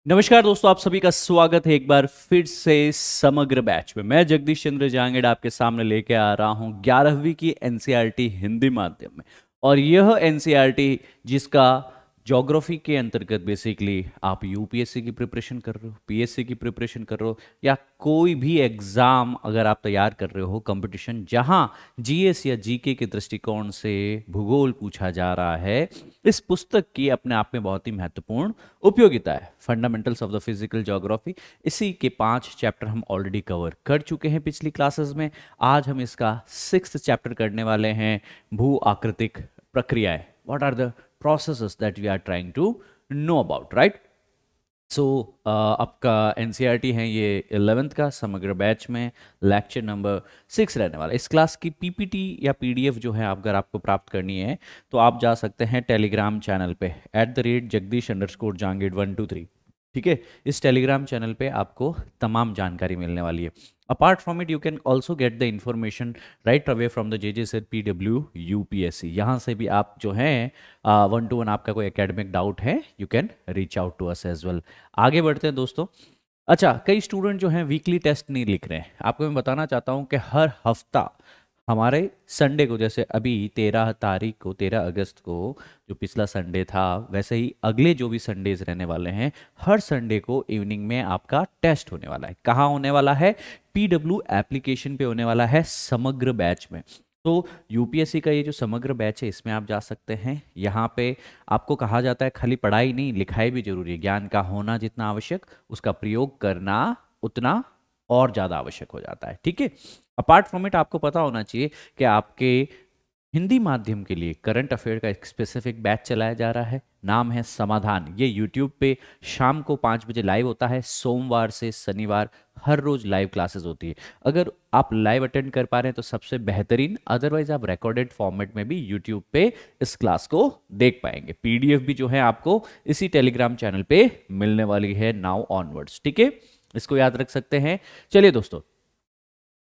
नमस्कार दोस्तों, आप सभी का स्वागत है एक बार फिर से समग्र बैच में। मैं जगदीश चंद्र जांगड़ आपके सामने लेके आ रहा हूं 11वीं की एनसीईआरटी हिंदी माध्यम में। और यह एनसीईआरटी जिसका ज्योग्राफी के अंतर्गत बेसिकली आप यूपीएससी की प्रिपरेशन कर रहे हो, पीएससी की प्रिपरेशन कर रहे हो, या कोई भी एग्जाम अगर आप तैयार कर रहे हो कंपटीशन जहां जीएस या जीके के दृष्टिकोण से भूगोल पूछा जा रहा है, इस पुस्तक की अपने आप में बहुत ही महत्वपूर्ण उपयोगिता है। Fundamentals of the physical geography, इसी के 5 चैप्टर हम ऑलरेडी कवर कर चुके हैं पिछली क्लासेस में। आज हम इसका 6th चैप्टर करने वाले हैं, भू आकृतिक प्रक्रियाएं। What are the processes that we are trying to know about, right? So आपका एनसीईआरटी है ये 11th का समग्र बैच में लेक्चर नंबर 6 रहने वाला है। इस क्लास की पीपीटी या पीडीएफ जो है अगर आपको प्राप्त करनी है तो आप जा सकते हैं टेलीग्राम चैनल पे @jagdish_jangid123। ठीक है, इस टेलीग्राम चैनल पे आपको तमाम जानकारी मिलने वाली है। Apart from it you can also get the information right away from the JJSET UPSC. यहाँ से भी आप जो हैं 1-to-1 आपका कोई एकेडमिक डाउट है, you can reach out to us as well. आगे बढ़ते हैं दोस्तों। अच्छा, कई स्टूडेंट जो हैं वीकली टेस्ट नहीं लिख रहे हैं। आपको मैं बताना चाहता हूँ कि हर हफ्ता हमारे संडे को, जैसे अभी 13 तारीख को, 13 अगस्त को जो पिछला संडे था, वैसे ही अगले जो भी संडेज रहने वाले हैं, हर संडे को इवनिंग में आपका टेस्ट होने वाला है। कहाँ होने वाला है? पीडब्ल्यू एप्लीकेशन पे होने वाला है, समग्र बैच में। तो यूपीएससी का ये जो समग्र बैच है इसमें आप जा सकते हैं। यहाँ पे आपको कहा जाता है खाली पढ़ाई नहीं, लिखाई भी जरूरी है। ज्ञान का होना जितना आवश्यक, उसका प्रयोग करना उतना और ज़्यादा आवश्यक हो जाता है। ठीक है, अपार्ट फ्रॉम इट आपको पता होना चाहिए कि आपके हिंदी माध्यम के लिए करंट अफेयर का एक स्पेसिफिक बैच चलाया जा रहा है, नाम है समाधान। ये यूट्यूब पे शाम को 5 बजे लाइव होता है, सोमवार से शनिवार हर रोज लाइव क्लासेस होती है। अगर आप लाइव अटेंड कर पा रहे हैं तो सबसे बेहतरीन, अदरवाइज आप रिकॉर्डेड फॉर्मेट में भी यूट्यूब पे इस क्लास को देख पाएंगे। पीडीएफ भी जो है आपको इसी टेलीग्राम चैनल पे मिलने वाली है नाउ ऑनवर्ड्स। ठीक है, इसको याद रख सकते हैं। चलिए दोस्तों,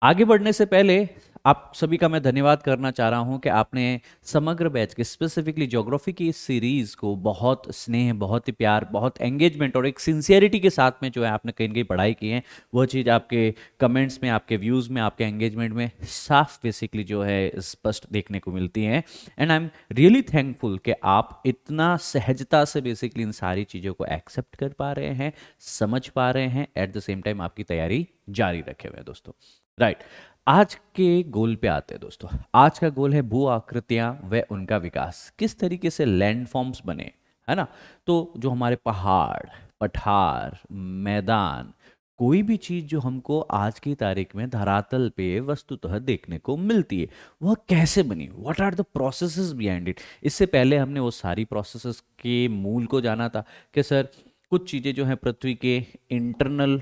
आगे बढ़ने से पहले आप सभी का मैं धन्यवाद करना चाह रहा हूं कि आपने समग्र बैच के स्पेसिफिकली ज्योग्राफी की इस सीरीज को बहुत स्नेह, बहुत ही प्यार, बहुत एंगेजमेंट और एक सिंसियरिटी के साथ में जो है आपने कहीं न कहीं पढ़ाई की है। वह चीज़ आपके कमेंट्स में, आपके व्यूज़ में, आपके एंगेजमेंट में साफ बेसिकली जो है स्पष्ट देखने को मिलती है। And I am really thankful कि आप इतना सहजता से बेसिकली इन सारी चीज़ों को एक्सेप्ट कर पा रहे हैं, समझ पा रहे हैं, एट द सेम टाइम आपकी तैयारी जारी रखे हुए हैं दोस्तों। राइट, आज के गोल पे आते हैं दोस्तों। आज का गोल है भू आकृतियां व उनका विकास, किस तरीके से लैंड फॉर्म्स बने, है ना। तो जो हमारे पहाड़, पठार, मैदान, कोई भी चीज जो हमको आज की तारीख में धरातल पे वस्तुतः देखने को मिलती है, वह कैसे बनी, what are the processes behind it. इससे पहले हमने वो सारी प्रोसेसेस के मूल को जाना था कि सर कुछ चीजें जो है पृथ्वी के इंटरनल,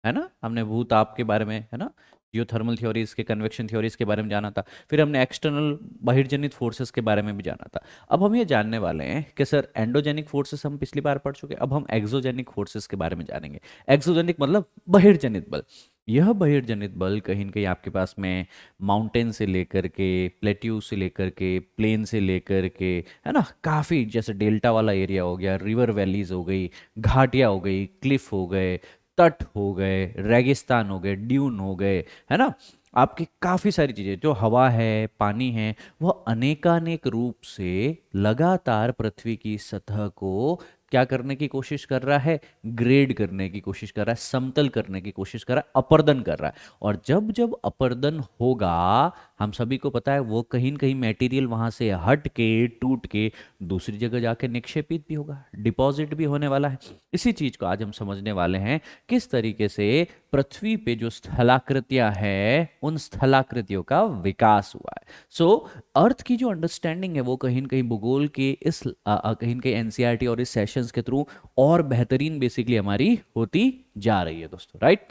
है ना, हमने भूताप के बारे में, है ना, जियोथर्मल थ्योरीज के, कन्वेक्शन थ्योरीज के बारे में जाना था। फिर हमने एक्सटर्नल बहिर्जनित फोर्सेस के बारे में भी जाना था। अब हम ये जानने वाले हैं कि सर एंडोजेनिक फोर्सेस हम पिछली बार पढ़ चुके, अब हम एक्सोजेनिक फोर्सेस के बारे में जानेंगे। एक्सोजेनिक मतलब बहिर्जनित बल। यह बहिर्जनित बल कहीं न कहीं आपके पास में माउंटेन से लेकर के, प्लेट्यू से लेकर के, प्लेन से लेकर के, है ना, काफ़ी जैसे डेल्टा वाला एरिया हो गया, रिवर वैलीज हो गई, घाटियाँ हो गई, क्लिफ हो गए, तट हो गए, रेगिस्तान हो गए, ड्यून हो गए, है ना, आपकी काफ़ी सारी चीज़ें, जो हवा है, पानी है, वह अनेकानेक रूप से लगातार पृथ्वी की सतह को क्या करने की कोशिश कर रहा है? ग्रेड करने की कोशिश कर रहा है, समतल करने की कोशिश कर रहा है, अपर्दन कर रहा है। और जब जब अपर्दन होगा, हम सभी को पता है वो कहीं न कहीं मटेरियल वहां से हट के, टूट के दूसरी जगह जाके निक्षेपित भी होगा, डिपॉजिट भी होने वाला है। इसी चीज को आज हम समझने वाले हैं, किस तरीके से पृथ्वी पे जो स्थलाकृतियां हैं, उन स्थलाकृतियों का विकास हुआ है। सो अर्थ की जो अंडरस्टैंडिंग है वो कहीं न कहीं भूगोल के इस कहीं न कहीं एनसीईआरटी और इस सेशंस के थ्रू और बेहतरीन बेसिकली हमारी होती जा रही है दोस्तों। Right,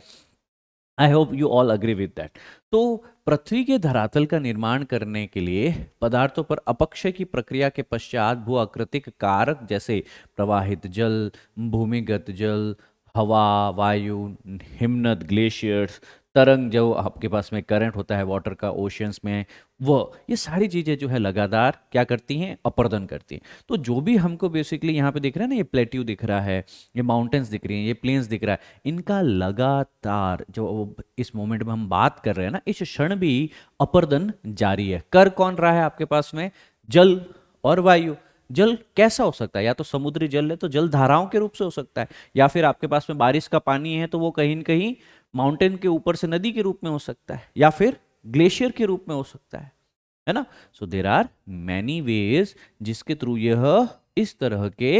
I hope you all agree with that. तो पृथ्वी के धरातल का निर्माण करने के लिए पदार्थों पर अपक्षय की प्रक्रिया के पश्चात भू आकृतिक कारक जैसे प्रवाहित जल, भूमिगत जल, हवा, वायु, हिमनद, ग्लेशियर्स, तरंग जो आपके पास में करंट होता है वाटर का ओशियंस में, वो ये सारी चीज़ें जो है लगातार क्या करती हैं, अपर्दन करती हैं। तो जो भी हमको बेसिकली यहाँ पे दिख रहा है ना, ये प्लेट्यू दिख रहा है, ये माउंटेन्स दिख रही हैं, ये प्लेन्स दिख रहा है, इनका लगातार जो इस मोमेंट में हम बात कर रहे हैं ना, इस क्षण भी अपर्दन जारी है। कर कौन रहा है आपके पास में, जल और वायु। जल कैसा हो सकता है, या तो समुद्री जल है तो जल धाराओं के रूप से हो सकता है, या फिर आपके पास में बारिश का पानी है तो वो कहीं न कहीं माउंटेन के ऊपर से नदी के रूप में हो सकता है, या फिर ग्लेशियर के रूप में हो सकता है ना। सो देर आर मैनी वेज जिसके थ्रू यह इस तरह के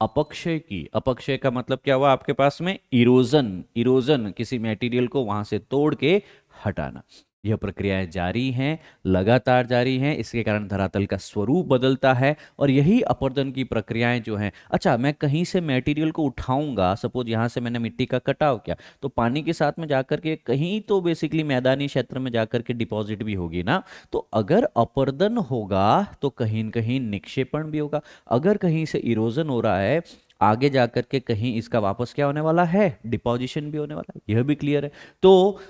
अपक्षय की, अपक्षय का मतलब क्या हुआ आपके पास में, इरोजन, इरोजन किसी मटेरियल को वहां से तोड़ के हटाना, यह प्रक्रियाएं जारी हैं, लगातार जारी हैं। इसके कारण धरातल का स्वरूप बदलता है और यही अपरदन की प्रक्रियाएं जो हैं। अच्छा, मैं कहीं से मटेरियल को उठाऊंगा, सपोज यहाँ से मैंने मिट्टी का कटाव किया, तो पानी के साथ में जाकर के कहीं तो बेसिकली मैदानी क्षेत्र में जाकर के डिपॉजिट भी होगी ना। तो अगर अपरदन होगा तो कहीं न कहीं निक्षेपण भी होगा। अगर कहीं से इरोजन हो रहा है, आगे जाकर के कहीं इसका वापस क्या होने वाला है, डिपोजिशन भी होने वाला है, यह भी क्लियर है। तो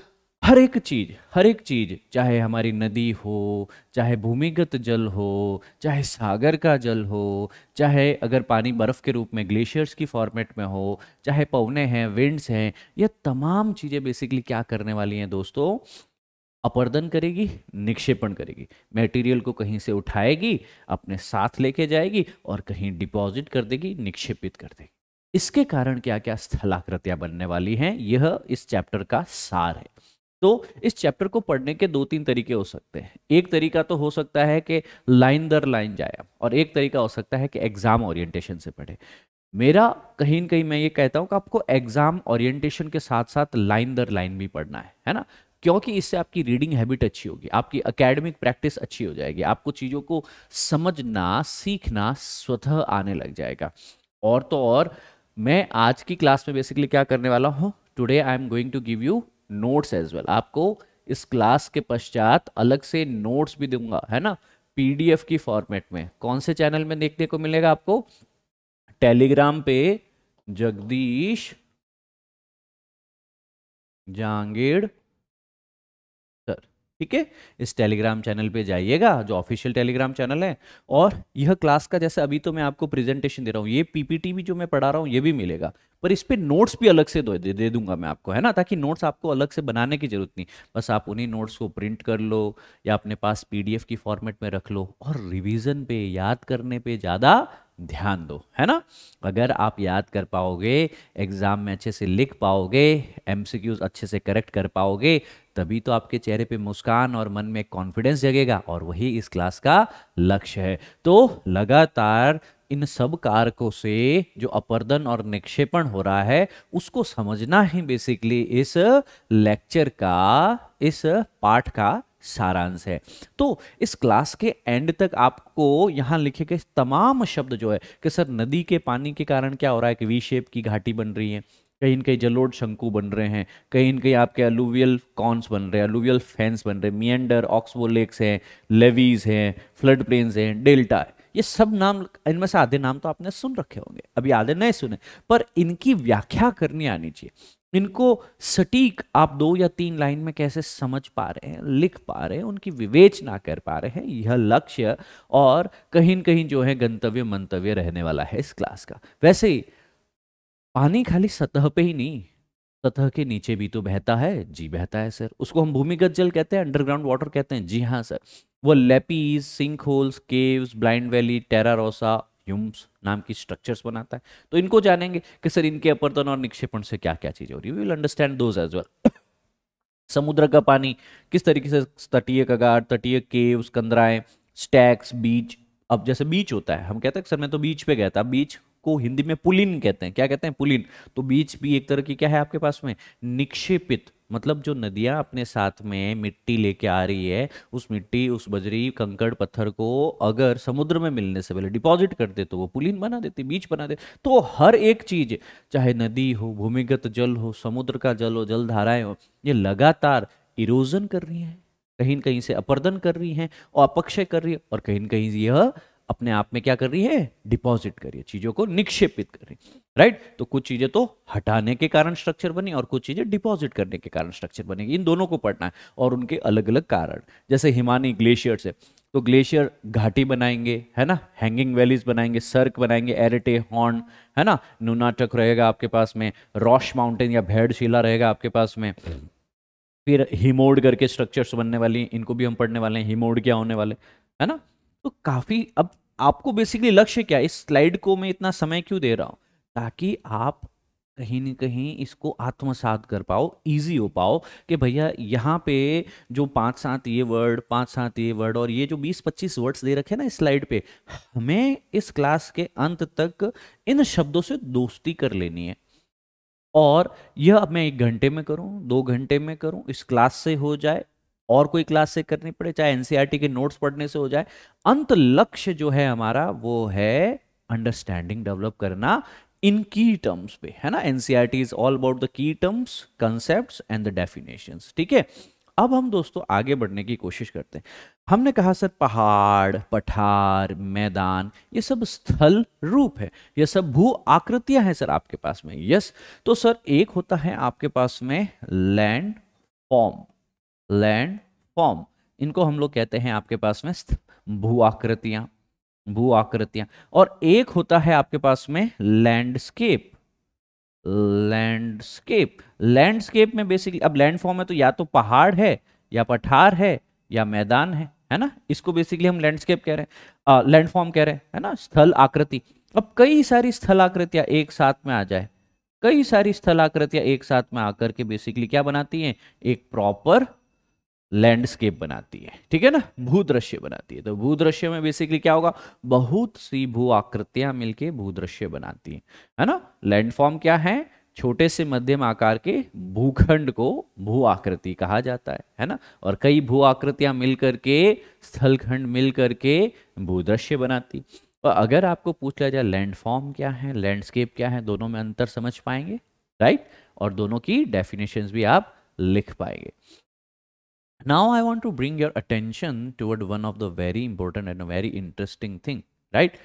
हर एक चीज चाहे हमारी नदी हो, चाहे भूमिगत जल हो, चाहे सागर का जल हो, चाहे अगर पानी बर्फ के रूप में ग्लेशियर्स की फॉर्मेट में हो, चाहे पवने हैं, विंड्स हैं, ये तमाम चीजें बेसिकली क्या करने वाली हैं दोस्तों, अपरदन करेगी, निक्षेपण करेगी। मटेरियल को कहीं से उठाएगी, अपने साथ लेके जाएगी और कहीं डिपॉजिट कर देगी, निक्षेपित कर देगी। इसके कारण क्या क्या स्थलाकृतियां बनने वाली हैं, यह इस चैप्टर का सार है। तो इस चैप्टर को पढ़ने के दो तीन तरीके हो सकते हैं। एक तरीका तो हो सकता है कि लाइन दर लाइन जाए, और एक तरीका हो सकता है कि एग्जाम ओरिएंटेशन से पढ़े। मेरा कहीं न कहीं मैं ये कहता हूं कि आपको एग्जाम ओरिएंटेशन के साथ साथ लाइन दर लाइन भी पढ़ना है ना, क्योंकि इससे आपकी रीडिंग हैबिट अच्छी होगी, आपकी एकेडमिक प्रैक्टिस अच्छी हो जाएगी, आपको चीज़ों को समझना सीखना स्वतः आने लग जाएगा। और तो और मैं आज की क्लास में बेसिकली क्या करने वाला हूँ, today I am going to give you notes as well. आपको इस क्लास के पश्चात अलग से नोट्स भी दूंगा, है ना, पीडीएफ की फॉर्मेट में। कौन से चैनल में देखने को मिलेगा आपको, टेलीग्राम पे जगदीश जहांगीर सर, ठीक है। इस टेलीग्राम चैनल पे जाइएगा, जो ऑफिशियल टेलीग्राम चैनल है। और यह क्लास का जैसे अभी तो मैं आपको प्रेजेंटेशन दे रहा हूँ, ये पीपीटी भी जो मैं पढ़ा रहा हूँ ये भी मिलेगा, पर इस पे नोट्स भी अलग से दे दूंगा मैं आपको, है ना, ताकि नोट्स आपको अलग से बनाने की जरूरत नहीं, बस आप उन्हीं नोट्स को प्रिंट कर लो या अपने पास पीडीएफ की फॉर्मेट में रख लो और रिवीजन पे, याद करने पे ज़्यादा ध्यान दो, है ना। अगर आप याद कर पाओगे, एग्जाम में अच्छे से लिख पाओगे, एमसीक्यूज अच्छे से करेक्ट कर पाओगे, तभी तो आपके चेहरे पे मुस्कान और मन में कॉन्फिडेंस जगेगा, और वही इस क्लास का लक्ष्य है। तो लगातार इन सब कारकों से जो अपर्दन और निक्षेपण हो रहा है उसको समझना ही बेसिकली इस लेक्चर का, इस पाठ का सारांश है। तो इस क्लास के एंड तक आपको यहां लिखे गए तमाम शब्द जो है कि सर नदी के पानी के कारण क्या हो रहा है कि वी शेप की घाटी बन रही है, कहीं न कहीं जलोढ़ शंकु बन रहे हैं, कहीं न कहीं आपके अलुवियल कॉन्स बन रहे हैं, अलुवियल फैंस बन रहे हैं, मियंडर, ऑक्सबो लेक्स हैं, लेवीज हैं, फ्लड प्लेन्स हैं, डेल्टा है। ये सब नाम, इनमें से आधे नाम तो आपने सुन रखे होंगे, अभी आधे नहीं सुने, पर इनकी व्याख्या करनी आनी चाहिए। इनको सटीक आप 2 या 3 लाइन में कैसे समझ पा रहे हैं, लिख पा रहे हैं, उनकी विवेचना कर पा रहे हैं, यह लक्ष्य और कहीं न कहीं जो है गंतव्य मंतव्य रहने वाला है इस क्लास का। वैसे ही पानी खाली सतह पे ही नहीं, सतह के नीचे भी तो बहता है, जी बहता है सर, उसको हम भूमिगत जल कहते हैं, अंडरग्राउंड वाटर कहते हैं, जी हाँ सर। वो lapies, sink holes, caves, blind valley, terra rossa, hums नाम की स्ट्रक्चर्स बनाता है। तो इनको जानेंगे कि सर इनके अपरदन और निक्षेपण से क्या क्या चीजें हो रही है, we will understand those as well. समुद्र का पानी किस तरीके से, तटीय कगार, तटीय केव्स, कंदराएं, स्टैक्स, बीच। अब जैसे बीच होता है, हम कहते हैं सर मैं तो बीच पे गया था, बीच को हिंदी में पुलिन कहते हैं, क्या कहते हैं, पुलिन। तो बीच भी एक तरह की क्या है आपके पास में, निक्षेपित, मतलब जो नदियां अपने साथ में मिट्टी लेके आ रही है, उस मिट्टी, उस बजरी, कंकड़, पत्थर को अगर समुद्र में मिलने से पहले डिपॉजिट कर दे तो वो पुलिन बना देती, बीच बना दे। तो हर एक चीज, चाहे नदी हो, भूमिगत जल हो, समुद्र का जल हो, जल धाराएं हो, ये लगातार इरोजन कर रही हैं, कहीं न कहीं से अपरदन कर रही हैं और अपक्षय कर रही है, और कहीं न कहीं यह अपने आप में क्या कर रही है, डिपॉजिट कर रही है, चीजों को निक्षेपित कर रही है, राइट। तो कुछ चीजें तो हटाने के कारण स्ट्रक्चर बनी और कुछ चीजें डिपॉजिट करने के कारण स्ट्रक्चर बनेगी, इन दोनों को पढ़ना है और उनके अलग अलग कारण। जैसे हिमानी ग्लेशियर से, तो ग्लेशियर घाटी बनाएंगे, है ना, हैंगिंग वैलीज बनाएंगे, सर्क बनाएंगे, एरेटे हॉर्न, है ना, नुनाटक रहेगा आपके पास में, रॉश माउंटेन या भेड़शिला रहेगा आपके पास में, फिर हिमोड करके स्ट्रक्चर्स बनने वाली, इनको भी हम पढ़ने वाले हैं, हिमोड क्या होने वाले, है ना। तो काफी, अब आपको बेसिकली लक्ष्य क्या है, इस स्लाइड को मैं इतना समय क्यों दे रहा हूं, ताकि आप कहीं न कहीं इसको आत्मसात कर पाओ, इजी हो पाओ कि भैया यहाँ पे जो 5-7 ये वर्ड, 5-7 ये वर्ड और ये जो 20-25 वर्ड्स दे रखे हैं ना इस स्लाइड पे, हमें इस क्लास के अंत तक इन शब्दों से दोस्ती कर लेनी है। और यह अब मैं 1 घंटे में करूं, 2 घंटे में करूं, इस क्लास से हो जाए और कोई क्लास से करनी पड़े, चाहे एनसीईआरटी के नोट्स पढ़ने से हो जाए, अंत लक्ष्य जो है हमारा वो है अंडरस्टैंडिंग डेवलप करना इन की टर्म्स पे, है ना। NCERT is all about the key terms, concepts and the definitions, ठीक है। अब हम दोस्तों आगे बढ़ने की कोशिश करते हैं। हमने कहा सर पहाड़, पठार, मैदान, ये सब स्थल रूप है, ये सब भू आकृतियां हैं सर आपके पास में, यस। तो सर एक होता है आपके पास में लैंड फॉर्म, लैंड फॉर्म, इनको हम लोग कहते हैं आपके पास में भू आकृतियां, भू आकृतियां। और एक होता है आपके पास में लैंडस्केप, लैंडस्केप, लैंडस्केप में बेसिकली अब लैंड फॉर्म है तो या तो पहाड़ है या पठार है या मैदान है ना, इसको बेसिकली हम लैंडस्केप कह रहे हैं, लैंड फॉर्म कह रहे हैं, है ना, स्थल आकृति। अब कई सारी स्थल आकृतियां एक साथ में आ जाए, कई सारी स्थल आकृतियां एक साथ में आकर के बेसिकली क्या बनाती हैं, एक प्रॉपर लैंडस्केप बनाती है, ठीक है ना, भूदृश्य बनाती है। तो भूदृश्य में बेसिकली क्या होगा, बहुत सी भू आकृतियां मिलके भूदृश्य बनाती है ना। लैंडफॉर्म क्या है, छोटे से मध्यम आकार के भूखंड को भू आकृति कहा जाता है ना। और कई भू आकृतियां मिलकर के, स्थलखंड मिलकर के भूदृश्य बनाती। और अगर आपको पूछ लिया जाए लैंडफॉर्म क्या है, लैंडस्केप क्या है, दोनों में अंतर समझ पाएंगे, राइट, और दोनों की डेफिनेशंस भी आप लिख पाएंगे। Now I want to bring your attention toward one of the very important and a very interesting thing, right?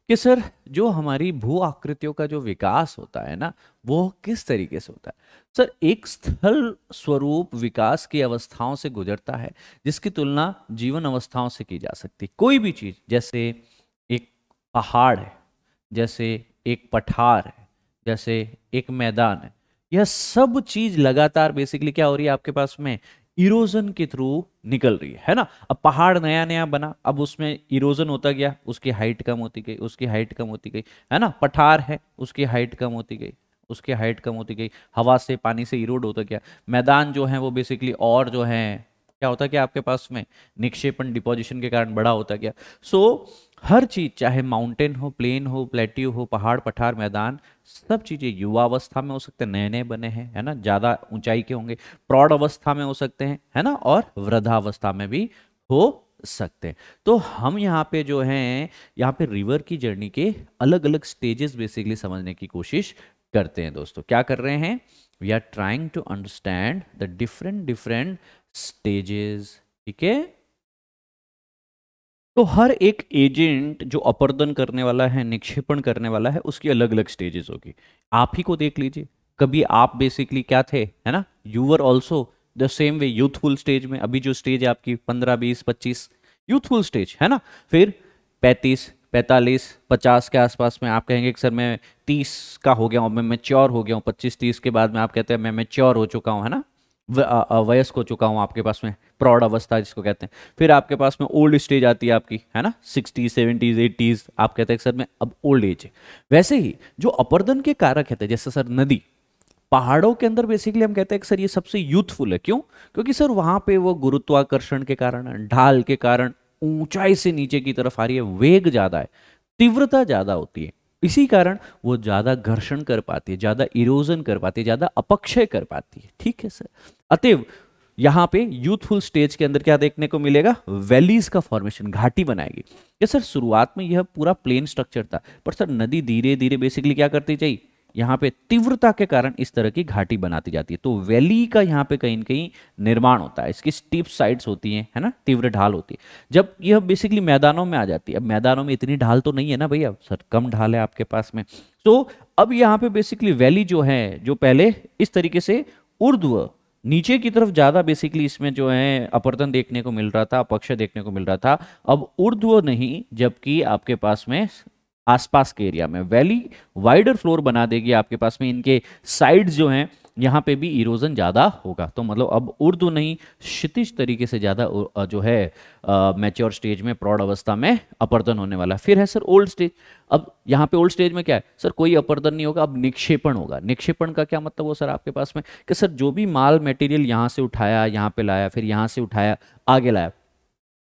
कि सर जो हमारी भू आकृतियों का जो विकास होता है ना, वो किस तरीके से होता है। सर एक स्थल स्वरूप विकास की अवस्थाओं से गुजरता है जिसकी तुलना जीवन अवस्थाओं से की जा सकती। कोई भी चीज, जैसे एक पहाड़ है, जैसे एक पठार है, जैसे एक मैदान है, यह सब चीज लगातार बेसिकली क्या हो रही है आपके पास में, इरोजन के थ्रू निकल रही है ना। अब पहाड़ नया नया बना, अब उसमें इरोजन होता गया, उसकी हाइट कम होती गई, उसकी हाइट कम होती गई, है ना। पठार है, उसकी हाइट कम होती गई, उसकी हाइट कम होती गई, हवा से, पानी से इरोड होता गया। मैदान जो है वो बेसिकली और जो है क्या होता गया आपके पास में, निक्षेपण, डिपोजिशन के कारण बड़ा होता गया। सो हर चीज, चाहे माउंटेन हो, प्लेन हो, प्लेट्यू हो, पहाड़, पठार, मैदान, सब चीजें युवा अवस्था में हो सकते हैं, नए नए बने हैं, है ना, ज्यादा ऊंचाई के होंगे, प्रौढ़ अवस्था में हो सकते हैं, है ना, और वृद्धावस्था में भी हो सकते हैं। तो हम यहाँ पे जो हैं, यहाँ पे रिवर की जर्नी के अलग अलग स्टेजेस बेसिकली समझने की कोशिश करते हैं दोस्तों। क्या कर रहे हैं, we are trying to understand the different stages, ठीक है। तो हर एक एजेंट जो अपर्दन करने वाला है, निक्षेपण करने वाला है, उसकी अलग अलग स्टेजेस होगी। आप ही को देख लीजिए, कभी आप बेसिकली क्या थे, है ना, you were also the same way youthful stage में। अभी जो स्टेज है आपकी 15, 20, 25 यूथफुल स्टेज, है ना। फिर 35, 45, 50 के आसपास में आप कहेंगे कि सर मैं 30 का हो गया हूँ, मैं मैच्योर हो गया हूँ। 25-30 के बाद में आप कहते हैं मैं मैच्योर हो चुका हूँ, है ना, वयस्क हो चुका हूँ, आपके पास में प्रौढ़ अवस्था जिसको कहते हैं। फिर आपके पास में ओल्ड स्टेज आती है आपकी, है ना, 60, 70, 80, आप कहते हैं सर मैं अब ओल्ड एज है। वैसे ही जो अपर्दन के कारक कहते हैं, जैसे सर नदी, पहाड़ों के अंदर बेसिकली हम कहते हैं कि सर ये सबसे यूथफुल है। क्यों? क्योंकि सर वहां पे वो गुरुत्वाकर्षण के कारण, ढाल के कारण ऊंचाई से नीचे की तरफ आ रही है, वेग ज्यादा है, तीव्रता ज्यादा होती है, इसी कारण वो ज्यादा घर्षण कर पाती है, ज्यादा इरोजन कर पाती है, ज्यादा अपक्षय कर पाती है, ठीक है सर। अतएव यहाँ पे यूथफुल स्टेज के अंदर क्या देखने को मिलेगा, वैलीज का फॉर्मेशन, घाटी बनाएगी। ये सर शुरुआत में यह पूरा प्लेन स्ट्रक्चर था, पर सर नदी धीरे धीरे बेसिकली क्या करती जाई, यहाँ पे तीव्रता के कारण इस तरह की घाटी बनाती जाती है। तो वैली का यहाँ पे कहीं न कहीं निर्माण होता है, इसकी स्टीप साइड्स होती हैं, है ना, तीव्र ढाल होती है। जब यह बेसिकली मैदानों में आ जाती है, अब मैदानों में इतनी ढाल तो नहीं है ना भैया सर, कम ढाल है आपके पास में। तो अब यहाँ पे बेसिकली वैली जो है, जो पहले इस तरीके से ऊर्ध्व नीचे की तरफ ज्यादा बेसिकली इसमें जो है अपरतन देखने को मिल रहा था, अपक्ष देखने को मिल रहा था, अब ऊर्ध्व नहीं, जबकि आपके पास में आसपास के एरिया में वैली वाइडर फ्लोर बना देगी आपके पास में, इनके साइड्स जो हैं यहाँ पे भी इरोजन ज़्यादा होगा। तो मतलब अब ऊर्ध्व नहीं, क्षितिज तरीके से ज़्यादा जो है मैच्योर स्टेज में, प्रौढ़ अवस्था में अपरदन होने वाला। फिर है सर ओल्ड स्टेज। अब यहाँ पे ओल्ड स्टेज में क्या है सर, कोई अपरदन नहीं होगा, अब निक्षेपण होगा। निक्षेपण का क्या मतलब हो सर आपके पास में कि सर जो भी माल मटेरियल यहाँ से उठाया, यहाँ पे लाया, फिर यहाँ से उठाया आगे लाया,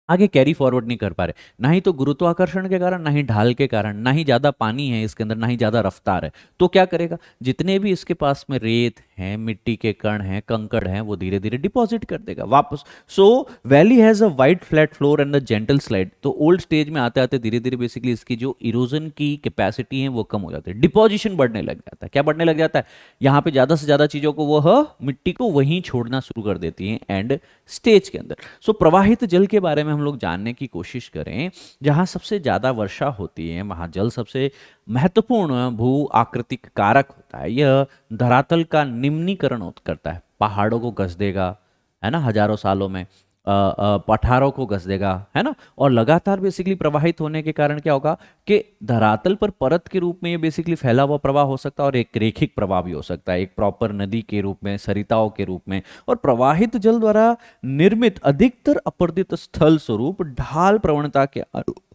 आगे कैरी फॉरवर्ड नहीं कर पा रहे, ना ही तो गुरुत्वाकर्षण के कारण, ना ही ढाल के कारण, ना ही ज्यादा पानी है इसके अंदर, ना ही ज्यादा रफ्तार है। तो क्या करेगा, जितने भी इसके पास में रेत हैं, मिट्टी के कण हैं, कंकड़ हैं, वो धीरे धीरे डिपॉजिट कर देगा वापस। So valley has a wide flat floor and a gentle slide. तो ओल्ड स्टेज में आते आते धीरे धीरे बेसिकली इसकी जो इरोजन की कैपेसिटी है वो कम हो जाती है, डिपॉजिशन बढ़ने लग जाता है। क्या बढ़ने लग जाता है, यहाँ पे ज्यादा से ज्यादा चीजों को वह मिट्टी को वहीं छोड़ना शुरू कर देती है एंड स्टेज के अंदर। सो प्रवाहित जल के बारे में हम लोग जानने की कोशिश करें, जहां सबसे ज्यादा वर्षा होती है वहां जल सबसे महत्वपूर्ण भू आकृतिक कारक होता है। यह धरातल का निम्नीकरण करता है, पहाड़ों को घस देगा, है ना, हजारों सालों में पठारों को घस देगा, है ना, और लगातार बेसिकली प्रवाहित होने के कारण क्या होगा कि धरातल पर परत के रूप में ये बेसिकली फैला हुआ प्रवाह हो सकता है, और एक रेखिक प्रवाह भी हो सकता है, एक प्रॉपर नदी के रूप में, सरिताओं के रूप में। और प्रवाहित जल द्वारा निर्मित अधिकतर अपरदित स्थल स्वरूप ढाल प्रवणता के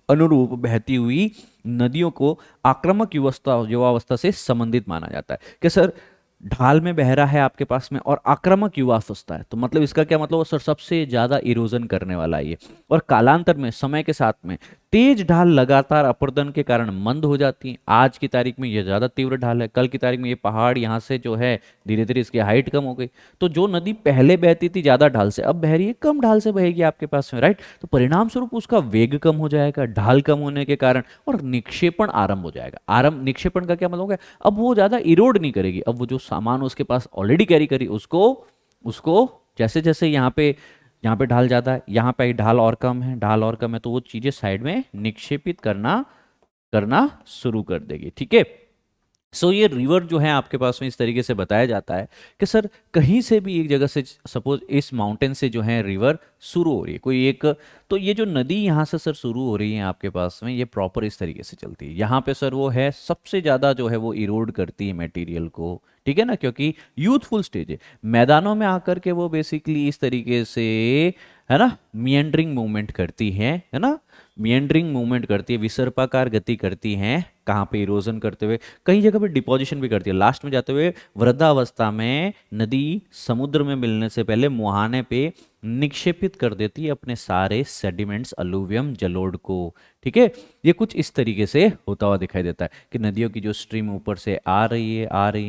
अनुरूप बहती हुई नदियों को आक्रामक युवावस्था से संबंधित माना जाता है। कि सर ढाल में बह रहा है आपके पास में और आक्रामक युवावस्था है, तो मतलब इसका क्या मतलब, सर सबसे ज्यादा इरोजन करने वाला है ये। और कालांतर में, समय के साथ में तेज ढाल लगातार अपरदन के कारण मंद हो जाती है। आज की तारीख में ये ज्यादा तीव्र ढाल है, कल की तारीख में ये पहाड़ यहाँ से जो है धीरे धीरे इसकी हाइट कम हो गई। तो जो नदी पहले बहती थी ज्यादा ढाल से, अब बह रही है कम ढाल से बहेगी आपके पास में, राइट। तो परिणाम स्वरूप उसका वेग कम हो जाएगा ढाल कम होने के कारण, और निक्षेपण आरंभ हो जाएगा। आरंभ निक्षेपण का क्या मतलब होगा, अब वो ज्यादा इरोड नहीं करेगी, अब वो जो सामान उसके पास ऑलरेडी कैरी करी उसको जैसे जैसे यहाँ पे ढाल ज्यादा है, यहाँ पे ढाल और कम है, ढाल और कम है, तो वो चीजें साइड में निक्षेपित करना शुरू कर देगी। ठीक है। सो ये रिवर जो है आपके पास में इस तरीके से बताया जाता है कि सर कहीं से भी एक जगह से, सपोज इस माउंटेन से जो है रिवर शुरू हो रही है कोई एक, तो ये जो नदी यहाँ से सर शुरू हो रही है आपके पास में, ये प्रॉपर इस तरीके से चलती है। यहाँ पे सर वो है सबसे ज्यादा जो है वो इरोड करती है मटेरियल को, ठीक है ना, क्योंकि यूथफुल स्टेज है। मैदानों में आकर के वो बेसिकली इस तरीके से, है ना, मिएंडरिंग मूवमेंट करती है ना, मिएंडरिंग मूवमेंट करती है, विसर्पाकार गति करती हैं। कहाँ पे इरोजन करते हुए, कई जगह पे डिपोजिशन भी करती है। लास्ट में जाते हुए वृद्धावस्था में नदी समुद्र में मिलने से पहले मुहाने पे निक्षेपित कर देती है अपने सारे सेडिमेंट्स, अलुवियम, जलोढ़ को। ठीक है, ये कुछ इस तरीके से होता हुआ दिखाई देता है कि नदियों की जो स्ट्रीम ऊपर से आ रही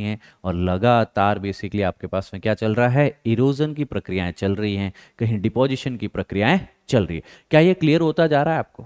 है और लगातार बेसिकली आपके पास में क्या चल रहा है, इरोजन की प्रक्रियाएं चल रही हैं, कहीं डिपोजिशन की प्रक्रियाएं चल रही है। क्या ये क्लियर होता जा रहा है आपको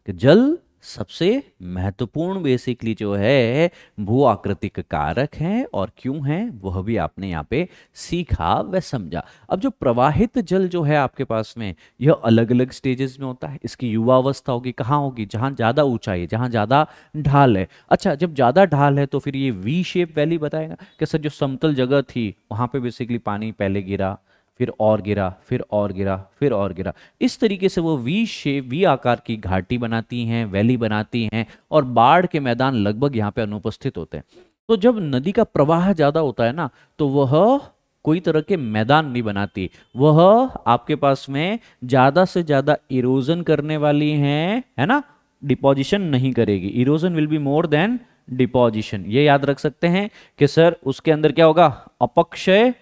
कि जल सबसे महत्वपूर्ण बेसिकली जो है भू आकृतिक कारक है, और क्यों है वह भी आपने यहाँ पे सीखा व समझा। अब जो प्रवाहित जल जो है आपके पास में, यह अलग अलग स्टेजेस में होता है। इसकी युवावस्था होगी कहाँ होगी, जहाँ ज्यादा ऊंचाई है, जहाँ ज्यादा ढाल है। अच्छा, जब ज्यादा ढाल है तो फिर ये वी शेप वैली बताएगा कि सर जो समतल जगह थी वहां पे बेसिकली पानी पहले गिरा, फिर और गिरा, फिर और गिरा, फिर और गिरा, इस तरीके से वो वी शेप, वी आकार की घाटी बनाती हैं, वैली बनाती हैं, और बाढ़ के मैदान लगभग यहाँ पे अनुपस्थित होते हैं। तो जब नदी का प्रवाह ज्यादा होता है ना, तो वह कोई तरह के मैदान नहीं बनाती, वह आपके पास में ज्यादा से ज्यादा इरोजन करने वाली है ना, डिपोजिशन नहीं करेगी। Erosion will be more than deposition, ये याद रख सकते हैं कि सर उसके अंदर क्या होगा, अपक्षय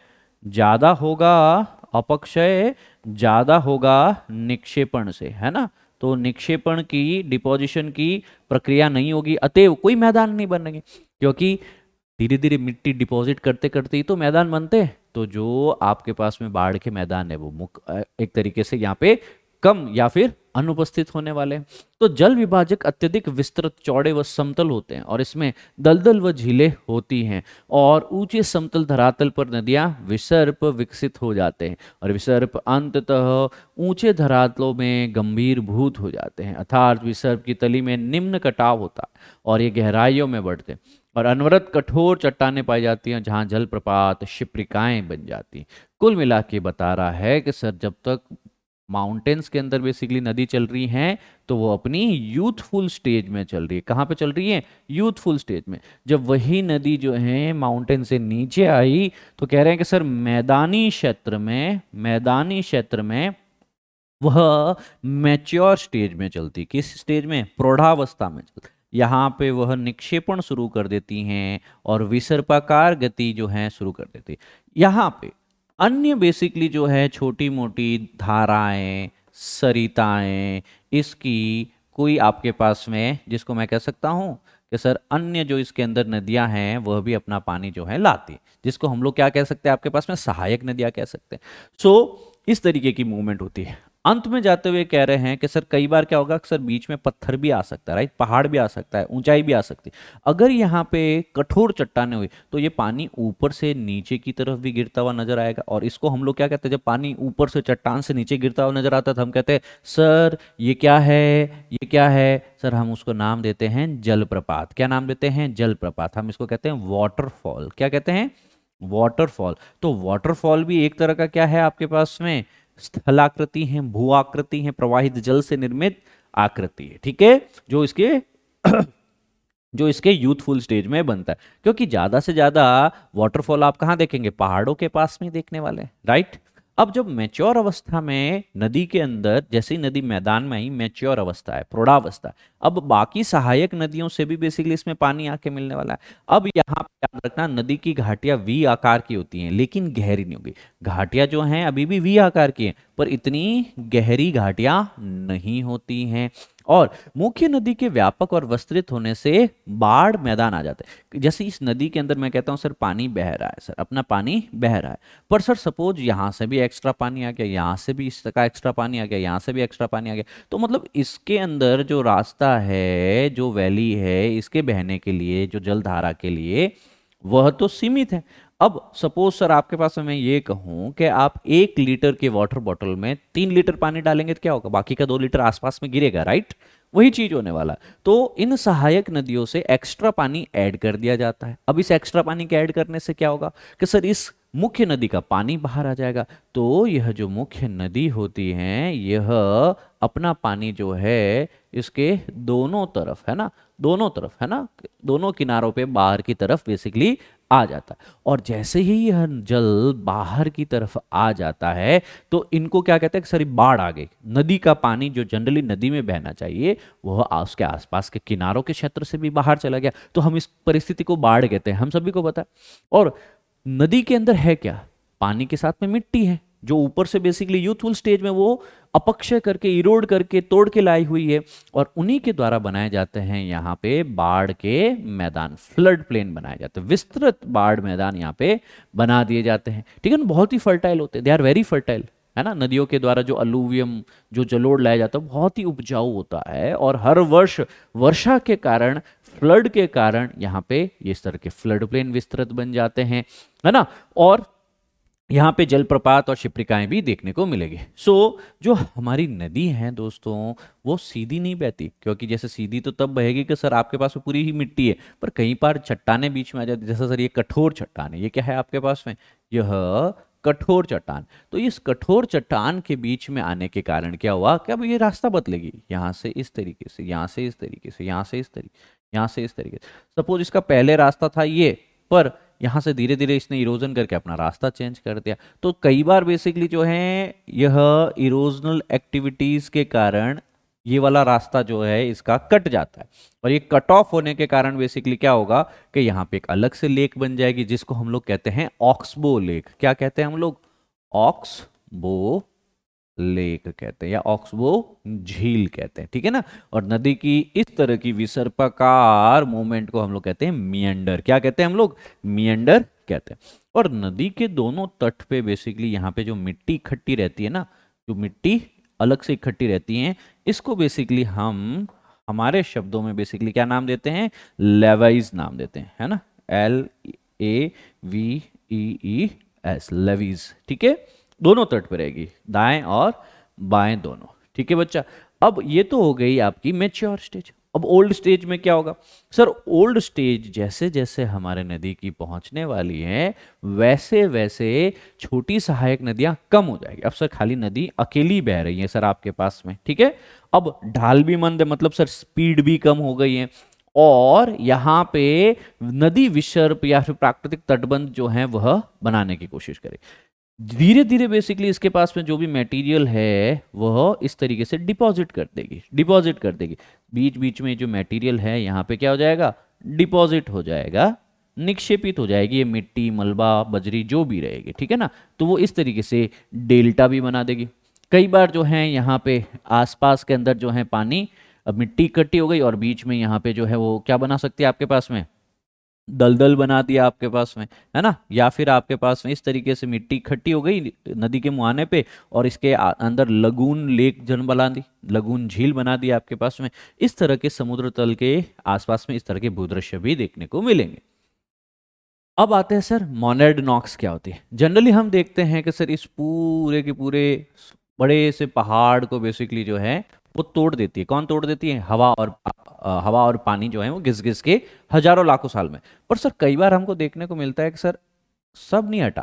ज्यादा होगा, अपक्षय ज्यादा होगा निक्षेपण से, है ना। तो निक्षेपण की, डिपोजिशन की प्रक्रिया नहीं होगी, अतएव कोई मैदान नहीं बनेंगे, क्योंकि धीरे धीरे मिट्टी डिपॉजिट करते करते ही तो मैदान बनते हैं। तो जो आपके पास में बाढ़ के मैदान है वो एक तरीके से यहाँ पे कम या फिर अनुपस्थित होने वाले हैं। तो जल विभाजक अत्यधिक विस्तृत, चौड़े व समतल होते हैं और इसमें दलदल व झीलें होती हैं और ऊंचे समतल धरातल पर नदियां विसर्प विकसित हो जाते हैं और विसर्प अंततः ऊंचे धरातलों में गंभीरभूत हो जाते हैं, अर्थात विसर्प की तली में निम्न कटाव होता है और ये गहराइयों में बढ़ते हैं और अनवरत कठोर चट्टानें पाई जाती हैं जहां जलप्रपात शिप्रिकाएं बन जाती हैं। कुल मिला के बता रहा है कि सर जब तक माउंटेन्स के अंदर बेसिकली नदी चल रही हैं तो वो अपनी यूथफुल स्टेज में चल रही है। कहाँ पे चल रही है? यूथफुल स्टेज में। जब वही नदी जो है माउंटेन से नीचे आई तो कह रहे हैं कि सर मैदानी क्षेत्र में वह मैच्योर स्टेज में चलती। किस स्टेज में? प्रौढ़ावस्था में चलती। यहाँ पे वह निक्षेपण शुरू कर देती हैं और विसर्पाकार गति जो है शुरू कर देती है। यहाँ पे अन्य बेसिकली जो है छोटी मोटी धाराएं, सरिताएं, इसकी कोई आपके पास में जिसको मैं कह सकता हूँ कि सर अन्य जो इसके अंदर नदियां हैं वह भी अपना पानी जो है लाती, जिसको हम लोग क्या कह सकते हैं आपके पास में? सहायक नदियां कह सकते हैं। सो इस तरीके की मूवमेंट होती है। अंत में जाते हुए कह रहे हैं कि सर कई बार क्या होगा, सर बीच में पत्थर भी आ सकता है, राइट, पहाड़ भी आ सकता है, ऊंचाई भी आ सकती है। अगर यहाँ पे कठोर चट्टानें हुई तो ये पानी ऊपर से नीचे की तरफ भी गिरता हुआ नजर आएगा और इसको हम लोग क्या कहते हैं? जब पानी ऊपर से चट्टान से नीचे गिरता हुआ नजर आता है तो हम कहते हैं सर ये क्या है, ये क्या है? सर हम उसको नाम देते हैं जलप्रपात। क्या नाम देते हैं? जलप्रपात। हम इसको कहते हैं वाटरफॉल। क्या कहते हैं? वाटरफॉल। तो वाटरफॉल भी एक तरह का क्या है आपके पास में? स्थलाकृति है, भू आकृति है, प्रवाहित जल से निर्मित आकृति है, ठीक है, जो इसके यूथफुल स्टेज में बनता है। क्योंकि ज्यादा से ज्यादा वाटरफॉल आप कहां देखेंगे? पहाड़ों के पास में देखने वाले हैं, राइट। अब जब मैच्योर अवस्था में नदी के अंदर, जैसे ही नदी मैदान में आई, मैच्योर अवस्था है, प्रौढ़ावस्था है, अब बाकी सहायक नदियों से भी बेसिकली इसमें पानी आके मिलने वाला है। अब यहाँ पे याद रखना, नदी की घाटियां वी आकार की होती हैं लेकिन गहरी नहीं होगी। घाटियां जो हैं अभी भी वी आकार की हैं पर इतनी गहरी घाटियां नहीं होती हैं और मुख्य नदी के व्यापक और विस्तृत होने से बाढ़ मैदान आ जाते हैं। जैसे इस नदी के अंदर मैं कहता हूं सर पानी बह रहा है, सर अपना पानी बह रहा है, पर सर सपोज यहां से भी एक्स्ट्रा पानी आ गया, यहां से भी इसका एक्स्ट्रा पानी आ गया, यहां से भी एक्स्ट्रा पानी आ गया, तो मतलब इसके अंदर जो रास्ता है, जो वैली है, इसके बहने के लिए, जो जलधारा के लिए, वह तो सीमित है। अब सपोज सर आपके पास मैं ये कहूं कि आप 1 लीटर के वाटर बॉटल में 3 लीटर पानी डालेंगे तो क्या होगा? बाकी का 2 लीटर आसपास में गिरेगा, राइट। वही चीज होने वाला। तो इन सहायक नदियों से एक्स्ट्रा पानी ऐड कर दिया जाता है। अब इस एक्स्ट्रा पानी के ऐड करने से क्या होगा कि सर इस मुख्य नदी का पानी बाहर आ जाएगा। तो यह जो मुख्य नदी होती है, यह अपना पानी जो है इसके दोनों तरफ, है ना, दोनों तरफ, है ना, दोनों किनारों पे बाहर की तरफ बेसिकली आ जाता है। और जैसे ही यह जल बाहर की तरफ आ जाता है तो इनको क्या कहते हैं? सर बाढ़ आ गई। नदी का पानी जो जनरली नदी में बहना चाहिए वह उसके आसपास के किनारों के क्षेत्र से भी बाहर चला गया, तो हम इस परिस्थिति को बाढ़ कहते हैं, हम सभी को पता है। और नदी के अंदर है क्या? पानी के साथ में मिट्टी है जो ऊपर से बेसिकली यूथफुल स्टेज में वो अपक्षय करके, इरोड करके, तोड़ के लाई हुई है और उन्हीं के द्वारा बनाए जाते हैं यहाँ पे बाढ़ के मैदान, फ्लड प्लेन बनाए जाते हैं, विस्तृत बाढ़ मैदान यहाँ पे बना दिए जाते हैं, ठीक है ना। बहुत ही फर्टाइल होते हैं, दे आर वेरी फर्टाइल, है ना। नदियों के द्वारा जो अलूवियम, जो जलोढ़ लाया जाता है बहुत ही उपजाऊ होता है और हर वर्ष वर्षा के कारण, फ्लड के कारण यहाँ पे इस तरह के फ्लड प्लेन विस्तृत बन जाते हैं, है ना। और यहाँ पे जलप्रपात और शिप्रिकाएं भी देखने को मिलेगी। जो हमारी नदी है दोस्तों, वो सीधी नहीं बहती, क्योंकि जैसे सीधी तो तब बहेगी कि सर आपके पास पूरी ही मिट्टी है, पर कई बार चट्टानें बीच में आ जाती, जैसे सर ये कठोर चट्टान है, ये क्या है आपके पास में? यह कठोर चट्टान। तो इस कठोर चट्टान के बीच में आने के कारण क्या हुआ कि अब ये रास्ता बदलेगी, यहाँ से इस तरीके से, यहाँ से इस तरीके से, यहाँ से इस तरीके, यहाँ से इस तरीके से। सपोज इसका पहले रास्ता था ये, पर यहाँ से धीरे धीरे इसने इरोजन करके अपना रास्ता चेंज कर दिया। तो कई बार बेसिकली जो है यह इरोजनल एक्टिविटीज के कारण ये वाला रास्ता जो है इसका कट जाता है और ये कट ऑफ होने के कारण बेसिकली क्या होगा कि यहाँ पे एक अलग से लेक बन जाएगी जिसको हम लोग कहते हैं ऑक्सबो लेक। क्या कहते हैं हम लोग? ऑक्सबो लेक कहते हैं या ऑक्सबो झील कहते हैं, ठीक है ना। और नदी की इस तरह की विसर्पाकार मूवमेंट को हम लोग कहते हैं मियंडर। क्या कहते हैं हम लोग? मियंडर कहते हैं। और नदी के दोनों तट पे बेसिकली यहाँ पे जो मिट्टी इकट्ठी रहती है ना, जो मिट्टी अलग से इकट्ठी रहती हैं, इसको बेसिकली हम हमारे शब्दों में बेसिकली क्या नाम देते हैं, लेवाइज नाम देते हैं, है ना, LAVEES, लेवीज। ठीक है, दोनों तट पे रहेगी, दाएं और बाएं दोनों। ठीक है बच्चा, अब ये तो हो गई आपकी मैच्योर स्टेज। अब ओल्ड स्टेज में क्या होगा सर, ओल्ड स्टेज जैसे जैसे हमारे नदी की पहुंचने वाली है वैसे वैसे छोटी सहायक नदियां कम हो जाएगी। अब सर खाली नदी अकेली बह रही है सर आपके पास में, ठीक है, अब ढाल भी मंद है, मतलब सर स्पीड भी कम हो गई है, और यहाँ पे नदी विसर्प या फिर प्राकृतिक तटबंध जो है वह बनाने की कोशिश करे। धीरे धीरे बेसिकली इसके पास में जो भी मटेरियल है वह इस तरीके से डिपॉजिट कर देगी। बीच बीच में जो मटेरियल है यहाँ पे क्या हो जाएगा, डिपॉजिट हो जाएगा, निक्षेपित हो जाएगी, ये मिट्टी मलबा बजरी जो भी रहेगी, ठीक है ना, तो वो इस तरीके से डेल्टा भी बना देगी। कई बार जो है यहाँ पे आसपास के अंदर जो है पानी, अब मिट्टी इकट्ठी हो गई और बीच में यहाँ पे जो है वो क्या बना सकती है आपके पास में, दलदल बना दिया आपके पास में, है ना, या फिर आपके पास में इस तरीके से मिट्टी इकट्ठी हो गई नदी के मुहाने पे और इसके अंदर लगून लेक जन बना दी, लगून झील बना दी आपके पास में। इस तरह के समुद्र तल के आसपास में इस तरह के भूदृश्य भी देखने को मिलेंगे। अब आते हैं सर मोनेड नॉक्स क्या होती है। जनरली हम देखते हैं कि सर इस पूरे के पूरे बड़े से पहाड़ को बेसिकली जो है वो तोड़ देती है। कौन तोड़ देती है, हवा और पानी जो है वो घिस घिस के हजारों लाखों साल में। पर सर कई बार हमको देखने को मिलता है कि सर सब नहीं हटा,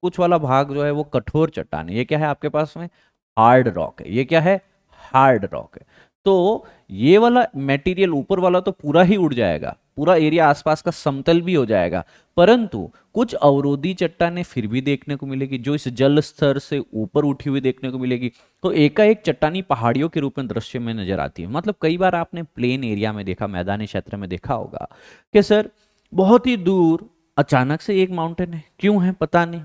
कुछ वाला भाग जो है वो कठोर चट्टान है। ये क्या है आपके पास में, हार्ड रॉक है। ये क्या है, हार्ड रॉक है। तो ये वाला मटेरियल ऊपर वाला तो पूरा ही उड़ जाएगा, पूरा एरिया आसपास का समतल भी हो जाएगा, परंतु कुछ अवरोधी चट्टानें फिर भी देखने को मिलेगी जो इस जल स्तर से ऊपर उठी हुई देखने को मिलेगी। तो एकाएक चट्टानी पहाड़ियों के रूप में दृश्य में नजर आती है। मतलब कई बार आपने प्लेन एरिया में देखा, मैदानी क्षेत्र में देखा होगा कि सर बहुत ही दूर अचानक से एक माउंटेन है, क्यों है पता नहीं,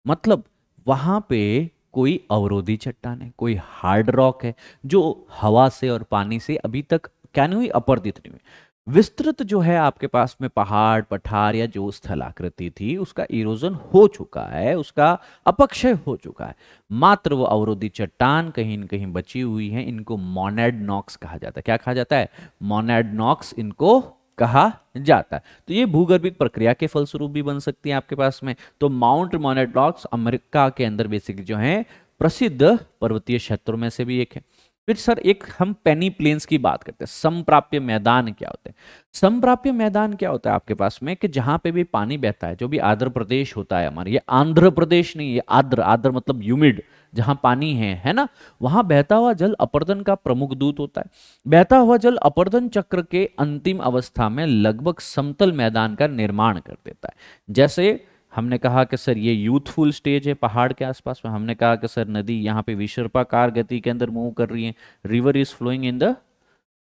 मतलब वहां पे कोई अवरोधी चट्टान है, कोई हार्ड रॉक है जो हवा से और पानी से अभी तक क्या नहीं हुई, अपरदित नहीं हुई। विस्तृत जो है आपके पास में पहाड़ पठार या जो स्थलाकृति थी उसका इरोजन हो चुका है, उसका अपक्षय हो चुका है। मात्र वो अवरोधी चट्टान कहीं न कहीं बची हुई है। इनको मोनेड नॉक्स कहा जाता है। क्या कहा जाता है, मोनेड नॉक्स इनको कहा जाता है। तो ये भूगर्भिक प्रक्रिया के फलस्वरूप भी बन सकती है आपके पास में। तो माउंट मोनेड नॉक्स अमेरिका के अंदर बेसिकली जो है प्रसिद्ध पर्वतीय क्षेत्रों में से भी एक है। फिर सर एक हम पेनी प्लेन्स की बात करते हैं। समप्राप्य मैदान क्या होते हैं, समप्राप्य मैदान क्या होता है आपके पास में कि जहां पे भी पानी बहता है, जो भी आंध्र प्रदेश होता है हमारे, ये आंध्र प्रदेश नहीं, ये आर्द्र, आर्द्र मतलब ह्यूमिड, जहां पानी है ना, वहां बहता हुआ जल अपर्दन का प्रमुख दूत होता है। बहता हुआ जल अपर्दन चक्र के अंतिम अवस्था में लगभग समतल मैदान का निर्माण कर देता है। जैसे हमने कहा कि सर ये यूथफुल स्टेज है पहाड़ के आसपास में, हमने कहा कि सर नदी यहाँ पे विसर्पाकार गति के अंदर मूव कर रही है, river is flowing in the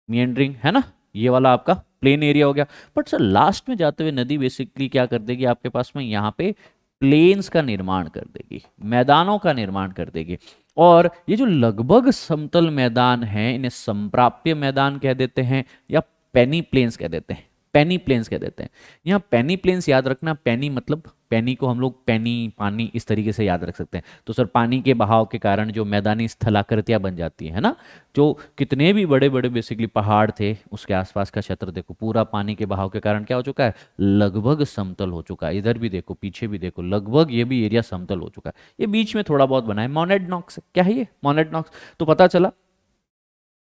meandering, है ना, ये वाला आपका प्लेन एरिया हो गया। बट सर लास्ट में जाते हुए नदी बेसिकली क्या कर देगी आपके पास में, यहाँ पे प्लेन्स का निर्माण कर देगी, मैदानों का निर्माण कर देगी। और ये जो लगभग समतल मैदान है इन्हें संप्राप्य मैदान कह देते हैं या पेनी प्लेन्स कह देते हैं, पेनी प्लेन्स कह देते हैं। यहाँ पेनी प्लेन्स याद रखना, पेनी मतलब पेनी को हम लोग पेनी पानी इस तरीके से याद रख सकते हैं। तो सर पानी के बहाव के कारण जो मैदानी स्थलाकृतियां बन जाती है ना, जो कितने भी बड़े बड़े बेसिकली पहाड़ थे उसके आसपास का क्षेत्र देखो पूरा पानी के बहाव के कारण क्या हो चुका है, लगभग समतल हो चुका है। इधर भी देखो पीछे भी देखो, लगभग ये भी एरिया समतल हो चुका है। ये बीच में थोड़ा बहुत बना है, मोनेड नॉक्स। क्या है ये, मोनेड नॉक्स। तो पता चला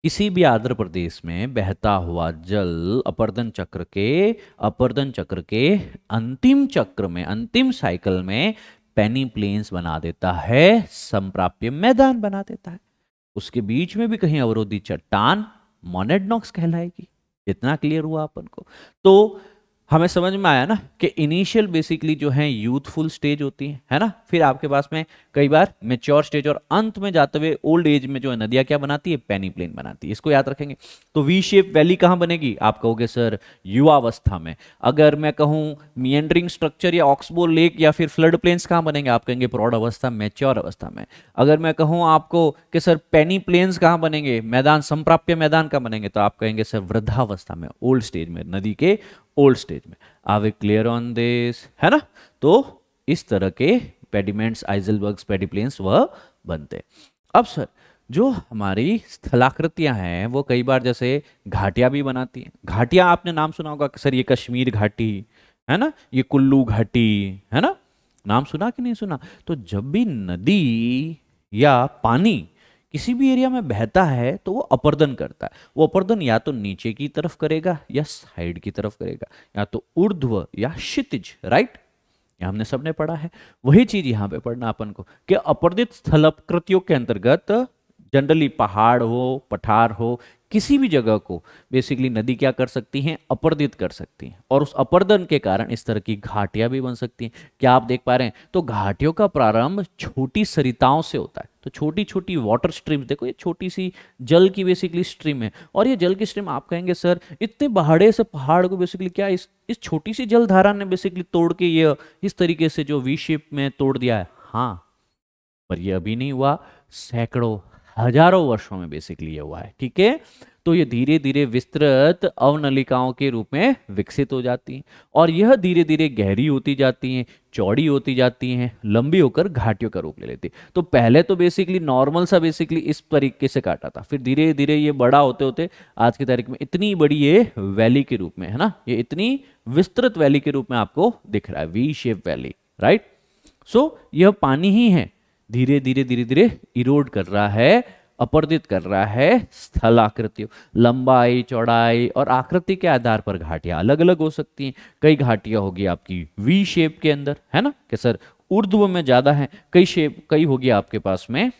किसी भी आंध्र प्रदेश में बहता हुआ जल अपर्दन चक्र के अंतिम चक्र में, अंतिम साइकिल में पेनी प्लेन्स बना देता है, संप्राप्य मैदान बना देता है। उसके बीच में भी कहीं अवरोधी चट्टान मोनेड नॉक्स कहलाएगी। इतना क्लियर हुआ अपन को। तो हमें समझ में आया ना कि इनिशियल बेसिकली जो है यूथफुल स्टेज होती है ना, फिर आपके पास में कई बार मेच्योर स्टेज और अंत में जाते हुए ओल्ड एज में जो है नदियां क्या बनाती है, पेनी प्लेन बनाती है। इसको याद रखेंगे। तो वी शेप वैली कहां बनेगी, आप कहोगे सर युवावस्था में। अगर मैं कहूं मिएंडरिंग स्ट्रक्चर या ऑक्सबो लेक या फिर फ्लड प्लेन्स कहां बनेंगे, आप कहेंगे प्रौढ़ अवस्था, मेच्योर अवस्था में। अगर मैं कहूं आपको कि सर पेनी प्लेन्स कहां बनेंगे, मैदान संप्राप्य मैदान कहां बनेंगे, तो आप कहेंगे सर वृद्धावस्था में, ओल्ड स्टेज में, नदी के ओल्ड स्टेज में। Are we clear on this, है ना। तो इस तरह के पेडिमेंट्स, आइजलबर्ग्स पेडिप्लेन्स वह बनते। अब सर जो हमारी स्थलाकृतियां हैं वो कई बार जैसे घाटियां भी बनाती हैं। घाटियां आपने नाम सुना होगा, सर ये कश्मीर घाटी है ना, ये कुल्लू घाटी है ना, नाम सुना कि नहीं सुना। तो जब भी नदी या पानी किसी भी एरिया में बहता है तो वो अपर्दन करता है। वो अपर्दन या तो नीचे की तरफ करेगा या साइड की तरफ करेगा, या तो ऊर्ध्व या क्षितिज, राइट। ये हमने सबने पढ़ा है। वही चीज यहाँ पे पढ़ना अपन को कि अपर्दित स्थलाकृतियों के अंतर्गत जनरली पहाड़ हो, पठार हो, किसी भी जगह को बेसिकली नदी क्या कर सकती हैं, अपर्दित कर सकती हैं, और उस अपर्दन के कारण इस तरह की घाटियां भी बन सकती हैं। क्या आप देख पा रहे हैं? तो घाटियों का प्रारंभ छोटी सरिताओं से होता है। तो छोटी छोटी वाटर स्ट्रीम्स, देखो ये छोटी सी जल की बेसिकली स्ट्रीम है, और ये जल की स्ट्रीम आप कहेंगे सर इतने बहाड़े से पहाड़ को बेसिकली क्या इस छोटी सी जल धारा ने बेसिकली तोड़ के ये इस तरीके से जो वी शेप में तोड़ दिया है। हाँ, पर ये अभी नहीं हुआ, सैकड़ों हजारों वर्षों में बेसिकली ये हुआ है, ठीक है। तो ये धीरे धीरे विस्तृत अवनलिकाओं के रूप में विकसित हो जाती हैं, और यह धीरे धीरे गहरी होती जाती हैं, चौड़ी होती जाती हैं, लंबी होकर घाटियों का रूप ले लेती है। तो पहले तो बेसिकली नॉर्मल सा बेसिकली इस तरीके से काटा था, फिर धीरे धीरे ये बड़ा होते होते आज की तारीख में इतनी बड़ी ये वैली के रूप में है ना, ये इतनी विस्तृत वैली के रूप में आपको दिख रहा है, वी शेप वैली, राइट। सो यह पानी ही है, धीरे धीरे धीरे धीरे इरोड कर रहा है, अपर्दित कर रहा है स्थलाकृतियों। लंबाई, चौड़ाई और आकृति के आधार पर घाटियां अलग अलग हो सकती हैं। कई घाटियां होगी आपकी वी शेप के अंदर, है ना, कि सर ऊर्ध्व में ज्यादा है, कई होगी आपके पास में,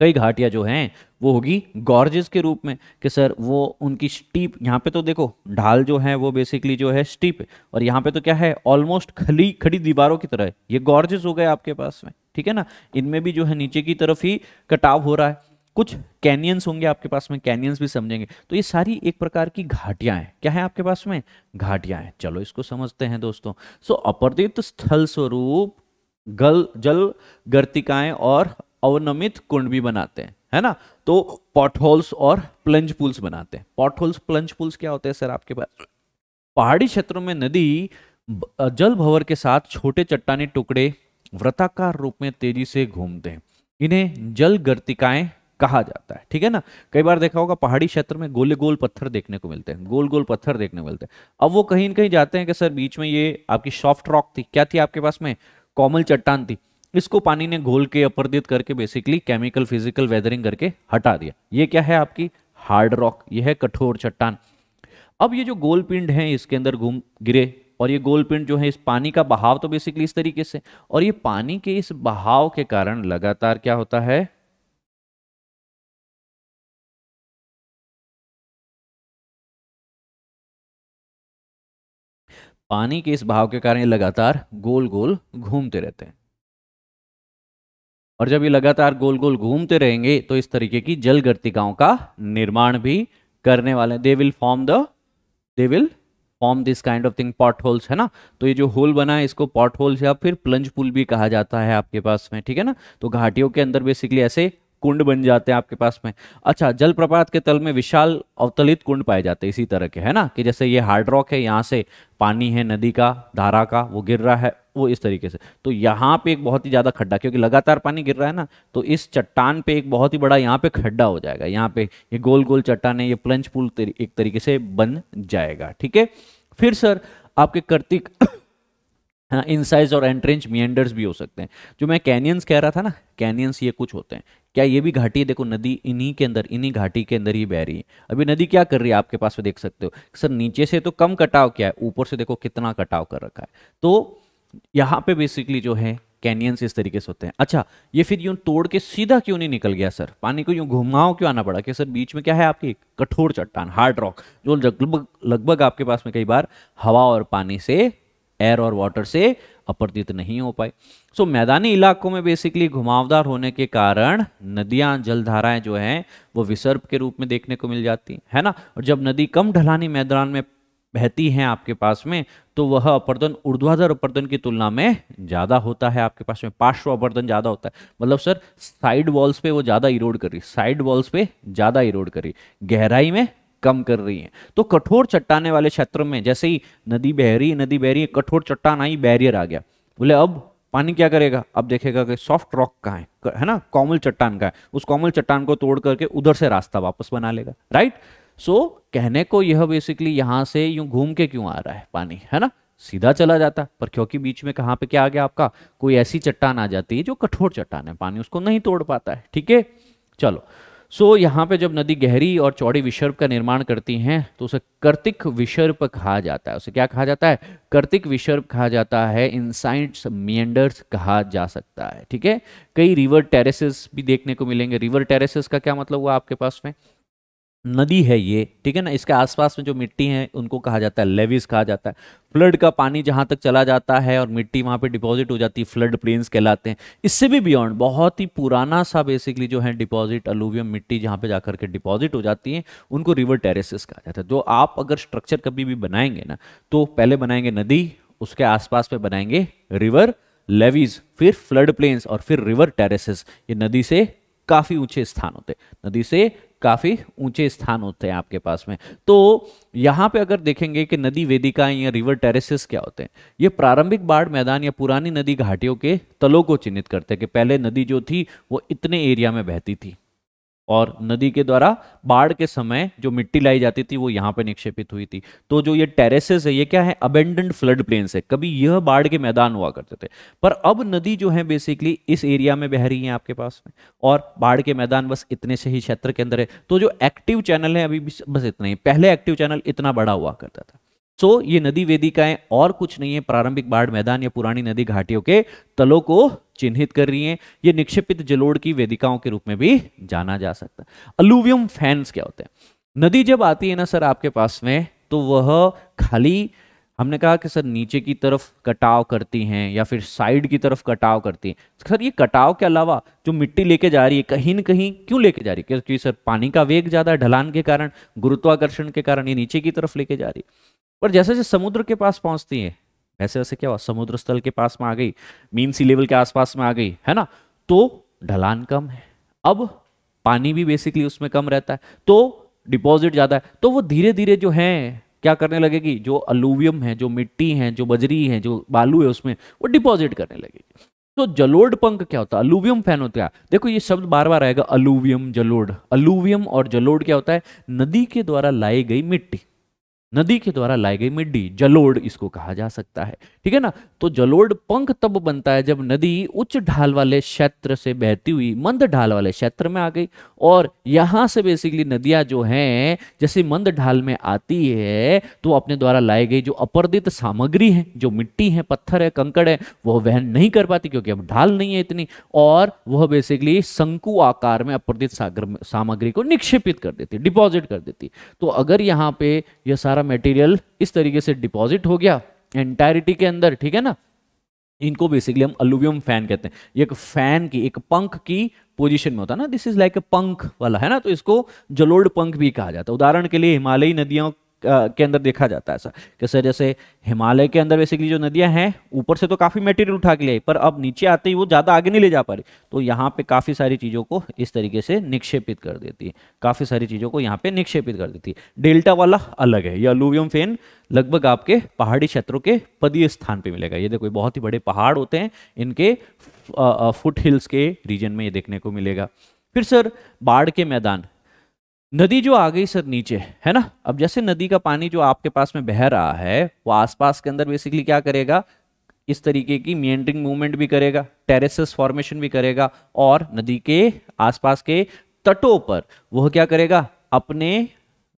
कई घाटियां जो हैं वो होगी गॉर्जेस के रूप में, कि सर वो उनकी स्टीप, यहाँ पे तो देखो ढाल जो है वो बेसिकली जो है स्टीप है, और यहाँ पे तो क्या है ऑलमोस्ट खली खड़ी दीवारों की तरह है। ये गॉर्जेस हो गए आपके पास में, ठीक है ना। इनमें भी जो है नीचे की तरफ ही कटाव हो रहा है। कुछ कैनियंस होंगे आपके पास में, कैनियंस भी समझेंगे। तो ये सारी एक प्रकार की घाटियां हैं। क्या है आपके पास में? घाटियां हैं। चलो इसको समझते हैं दोस्तों। सो अपर्दित स्थल स्वरूप जल गर्तिकाएं और अवनमित कुंड भी बनाते हैं, है ना। तो पॉटहोल्स और प्लंज पूल्स बनाते हैं। पॉटहोल्स, प्लंज पूल्स क्या होते हैं सर आपके पास? पहाड़ी क्षेत्रों में नदी जल भंवर के साथ छोटे चट्टानी टुकड़े वृत्ताकार रूप में तेजी से घूमते हैं। इन्हें जल गर्तिकाएं कहा जाता है, ठीक है ना। कई बार देखा होगा पहाड़ी क्षेत्र में गोले गोल पत्थर देखने को मिलते हैं, गोल गोल पत्थर देखने को मिलते हैं। अब वो कहीं न कहीं जाते हैं कि सर बीच में ये आपकी सॉफ्ट रॉक थी, क्या थी आपके पास में? कोमल चट्टान थी। इसको पानी ने घोल के अपर्दित करके बेसिकली केमिकल फिजिकल वेदरिंग करके हटा दिया। ये क्या है आपकी? हार्ड रॉक, ये है कठोर चट्टान। अब ये जो गोल पिंड है इसके अंदर घूम गिरे, और ये गोल पिंड जो है इस पानी का बहाव तो बेसिकली इस तरीके से, और ये पानी के इस बहाव के कारण लगातार क्या होता है? पानी के इस बहाव के कारण ये लगातार गोल गोल घूमते रहते हैं, और जब ये लगातार गोल गोल घूमते रहेंगे तो इस तरीके की जल गर्तिकाओं का निर्माण भी करने वाले हैं। They will form this kind of thing, pot holes, है ना। तो ये जो होल बना है इसको पॉट होल्स या फिर प्लंज पुल भी कहा जाता है आपके पास में, ठीक है ना। तो घाटियों के अंदर बेसिकली ऐसे कुंड बन जाते हैं आपके पास में। अच्छा, जलप्रपात के तल में विशाल अवतलित कुंड पाए जाते हैं इसी तरह के, है ना, कि जैसे ये हार्ड रॉक है, यहाँ से पानी है नदी का, धारा का, वो गिर रहा है वो इस तरीके से। तो यहाँ पे एक बहुत ही ज्यादा खड्डा, क्योंकि लगातार पानी गिर रहा है ना, तो इस चट्टान पे एक बहुत ही बड़ा यहाँ पे खड्डा हो जाएगा। यहाँ पे ये गोल गोल चट्टान है, ये प्लंज पुल एक तरीके से बन जाएगा, ठीक है। फिर सर आपके कर्तिक इनसाइज और एंट्रेंच मियंडर्स भी हो सकते हैं। जो मैं कैनियंस कह रहा था ना, कैनियंस ये कुछ होते हैं। क्या ये भी घाटी है? देखो नदी इन्हीं के अंदर, इन्हीं घाटी के अंदर ही बह रही है। अभी नदी क्या कर रही है आपके पास में देख सकते हो सर, नीचे से तो कम कटाव क्या है, ऊपर से देखो कितना कटाव कर रखा है। तो यहाँ पे बेसिकली जो है कैनियंस इस तरीके से होते हैं। अच्छा, ये फिर यूं तोड़ के सीधा क्यों नहीं निकल गया सर? पानी को यूं घुमाओ क्यों आना पड़ा? कि सर बीच में क्या है आपकी? कठोर चट्टान, हार्ड रॉक, जो लगभग लगभग आपके पास में कई बार हवा और पानी से, एयर और वाटर से अपर्दित नहीं हो पाए। सो मैदानी इलाकों में बेसिकली घुमावदार होने के कारण नदियां, जलधाराएं जो हैं वो विसर्प के रूप में देखने को मिल जाती है ना। और जब नदी कम ढलानी मैदान में बहती हैं आपके पास में, तो वह अपर्दन ऊर्ध्वाधर अपर्दन की तुलना में ज्यादा होता है आपके पास में, पार्श्व अपर्दन ज्यादा होता है। मतलब सर साइड वॉल्स पे वो ज्यादा इरोड कर रही, साइड वॉल्स पे ज्यादा इरोड कर रही, गहराई में कम कर रही है। तो कठोर चट्टाने वाले क्षेत्र में जैसे ही नदी बह रही है, कठोर चट्टान आई, बैरियर आ गया, बोले अब पानी क्या करेगा, अब देखेगा कि सॉफ्ट रॉक कहाँ है ना, कोमल चट्टान का है, उस कोमल चट्टान को तोड़ करके उधर से रास्ता वापस बना लेगा, राइट। सो कहने को यह बेसिकली यहां से यूं घूम के क्यों आ रहा है पानी, है ना, सीधा चला जाता, पर क्योंकि बीच में कहां पे क्या आ गया आपका, कोई ऐसी चट्टान आ जाती है जो कठोर चट्टान है, पानी उसको नहीं तोड़ पाता है, ठीक है। चलो, सो यहाँ पे जब नदी गहरी और चौड़ी विसर्प का निर्माण करती हैं तो उसे कर्तिक विसर्प कहा जाता है। उसे क्या कहा जाता है, कर्तिक विसर्प कहा जाता है, इंसाइट्स मिएंडर्स कहा जा सकता है, ठीक है। कई रिवर टेरेसेस भी देखने को मिलेंगे। रिवर टेरेसेस का क्या मतलब हुआ आपके पास में, नदी है ये, ठीक है ना, इसके आसपास में जो मिट्टी है उनको कहा जाता है लेविस कहा जाता है। फ्लड का पानी जहां तक चला जाता है और मिट्टी वहां पे डिपॉजिट हो जाती है, फ्लड प्लेन्स कहलाते हैं। इससे भी बियॉन्ड बहुत ही पुराना सा बेसिकली जो है डिपॉजिट, अलूवियम मिट्टी जहां पे जाकर के डिपॉजिट हो जाती है उनको रिवर टेरेसेस कहा जाता है। जो आप अगर स्ट्रक्चर कभी भी बनाएंगे ना, तो पहले बनाएंगे नदी, उसके आसपास में बनाएंगे रिवर लेवीज, फिर फ्लड प्लेन्स और फिर रिवर टेरेसेस। ये नदी से काफी ऊंचे स्थान होते हैं, नदी से काफी ऊंचे स्थान होते हैं आपके पास में। तो यहां पे अगर देखेंगे कि नदी वेदिकाएं या रिवर टेरेसेस क्या होते हैं, ये प्रारंभिक बाढ़ मैदान या पुरानी नदी घाटियों के तलों को चिन्हित करते हैं कि पहले नदी जो थी वो इतने एरिया में बहती थी और नदी के द्वारा बाढ़ के समय जो मिट्टी लाई जाती थी वो यहाँ पे निक्षेपित हुई थी। तो जो ये टेरेसेस है ये क्या है, अबेंडेंड फ्लड प्लेन्स है, कभी यह बाढ़ के मैदान हुआ करते थे, पर अब नदी जो है बेसिकली इस एरिया में बह रही है आपके पास में, और बाढ़ के मैदान बस इतने से ही क्षेत्र के अंदर है। तो जो एक्टिव चैनल है अभी बस इतना ही, पहले एक्टिव चैनल इतना बड़ा हुआ करता था। सो ये नदी वेदिकाएं और कुछ नहीं है, प्रारंभिक बाढ़ मैदान या पुरानी नदी घाटियों के तलों को चिन्हित कर रही हैं। ये निक्षेपित जलोढ़ की वेदिकाओं के रूप में भी जाना जा सकता है। अलूवियम फैंस क्या होते हैं, नदी जब आती है ना सर आपके पास में, तो वह खाली, हमने कहा कि सर नीचे की तरफ कटाव करती हैं या फिर साइड की तरफ कटाव करती हैं। सर ये कटाव के अलावा जो मिट्टी लेके जा रही है कहीं न कहीं क्यों लेके जा रही है, क्योंकि सर पानी का वेग ज्यादा है, ढलान के कारण, गुरुत्वाकर्षण के कारण ये नीचे की तरफ लेके जा रही है। पर जैसे जैसे समुद्र के पास पहुंचती है वैसे वैसे क्या हुआ, समुद्र स्थल के पास में आ गई, मीन सी लेवल के आसपास में आ गई, है ना, तो ढलान कम है, अब पानी भी बेसिकली उसमें कम रहता है, तो डिपॉजिट ज्यादा है, तो वो धीरे धीरे जो है क्या करने लगेगी, जो अलूवियम है, जो मिट्टी है, जो बजरी है, जो बालू है उसमें वो डिपॉजिट करने लगेगी। तो जलोढ़ पंख क्या होता है, अलूवियम फैन होता है। देखो ये शब्द बार बार आएगा, अलूवियम जलोढ़। अलूवियम और जलोढ़ क्या होता है, नदी के द्वारा लाई गई मिट्टी, नदी के द्वारा लाई गई मिट्टी, जलोढ़ इसको कहा जा सकता है, ठीक है ना। तो जलोढ़ पंख तब बनता है जब नदी उच्च ढाल वाले क्षेत्र से बहती हुई मंद ढाल वाले क्षेत्र में आ गई, और यहां से बेसिकली नदियां जो हैं जैसे मंद ढाल में आती है तो अपने द्वारा लाई गई जो अपर्दित सामग्री है, जो मिट्टी है, पत्थर है, कंकड़ है, वह वहन नहीं कर पाती क्योंकि अब ढाल नहीं है इतनी, और वह बेसिकली शंकु आकार में अपर्दित सामग्री को निक्षेपित कर देती, डिपॉजिट कर देती। तो अगर यहाँ पे यह सारा मटेरियल इस तरीके से डिपॉजिट हो गया एंटायरिटी के अंदर, ठीक है ना, इनको बेसिकली हम अलूवियम फैन कहते हैं। ये एक फैन की, एक पंख की पोजीशन में होता है ना, दिस इज लाइक ए पंख वाला, है ना, तो इसको जलोढ़ पंख भी कहा जाता है। उदाहरण के लिए हिमालयी नदियों के अंदर देखा जाता है ऐसा कि सर जैसे हिमालय के अंदर बेसिकली जो नदियां हैं ऊपर से तो काफी मटेरियल उठा के ले आई, पर अब नीचे आते ही वो ज्यादा आगे नहीं ले जा पा रही, तो यहाँ पे काफी सारी चीजों को इस तरीके से निक्षेपित कर देती है, काफी सारी चीजों को यहाँ पे निक्षेपित कर देती है। डेल्टा वाला अलग है, ये अलूवियम फेन लगभग आपके पहाड़ी क्षेत्रों के पदीय स्थान पे मिलेगा। ये देखो बहुत ही बड़े पहाड़ होते हैं, इनके फुट हिल्स के रीजन में ये देखने को मिलेगा। फिर सर बाढ़ के मैदान, नदी जो आ गई सर नीचे, है ना, अब जैसे नदी का पानी जो आपके पास में बह रहा है वो आसपास के अंदर बेसिकली क्या करेगा, इस तरीके की मिएंडरिंग मूवमेंट भी करेगा, टेरेसेस फॉर्मेशन भी करेगा, और नदी के आसपास के तटों पर वह क्या करेगा, अपने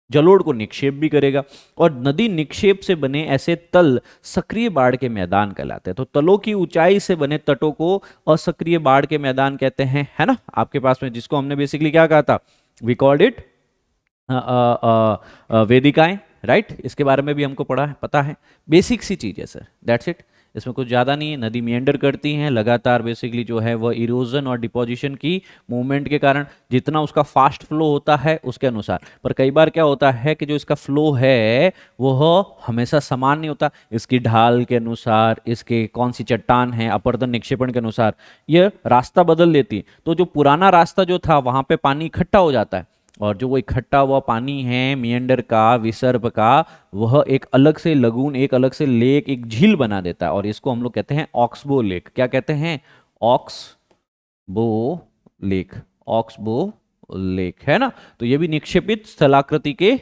जलोढ़ को निक्षेप भी करेगा। और नदी निक्षेप से बने ऐसे तल सक्रिय बाढ़ के मैदान कहलाते हैं। तो तलों की ऊंचाई से बने तटों को असक्रिय बाढ़ के मैदान कहते हैं, है ना, आपके पास में, जिसको हमने बेसिकली क्या कहा था, वी कॉल्ड इट वेदिकाएं, राइट। इसके बारे में भी हमको पढ़ा है, पता है, बेसिक सी चीज है सर, दैट्स इट, इसमें कुछ ज़्यादा नहीं है। नदी मिएंडर करती हैं लगातार, बेसिकली जो है वह इरोजन और डिपोजिशन की मूवमेंट के कारण, जितना उसका फास्ट फ्लो होता है उसके अनुसार। पर कई बार क्या होता है कि जो इसका फ्लो है वह हमेशा समान नहीं होता, इसकी ढाल के अनुसार, इसके कौन सी चट्टान है, अपरदन निक्षेपण के अनुसार यह रास्ता बदल देती है। तो जो पुराना रास्ता जो था वहाँ पे पानी इकट्ठा हो जाता है, और जो वो इकट्ठा हुआ पानी है मियंडर का, विसर्प का, वह एक अलग से लगून, एक अलग से लेक, एक झील बना देता है, और इसको हम लोग कहते हैं ऑक्सबो लेक। क्या कहते हैं? Oxbow lake. ऑक्सबो लेक है ना। तो ये भी निक्षेपित स्थलाकृति के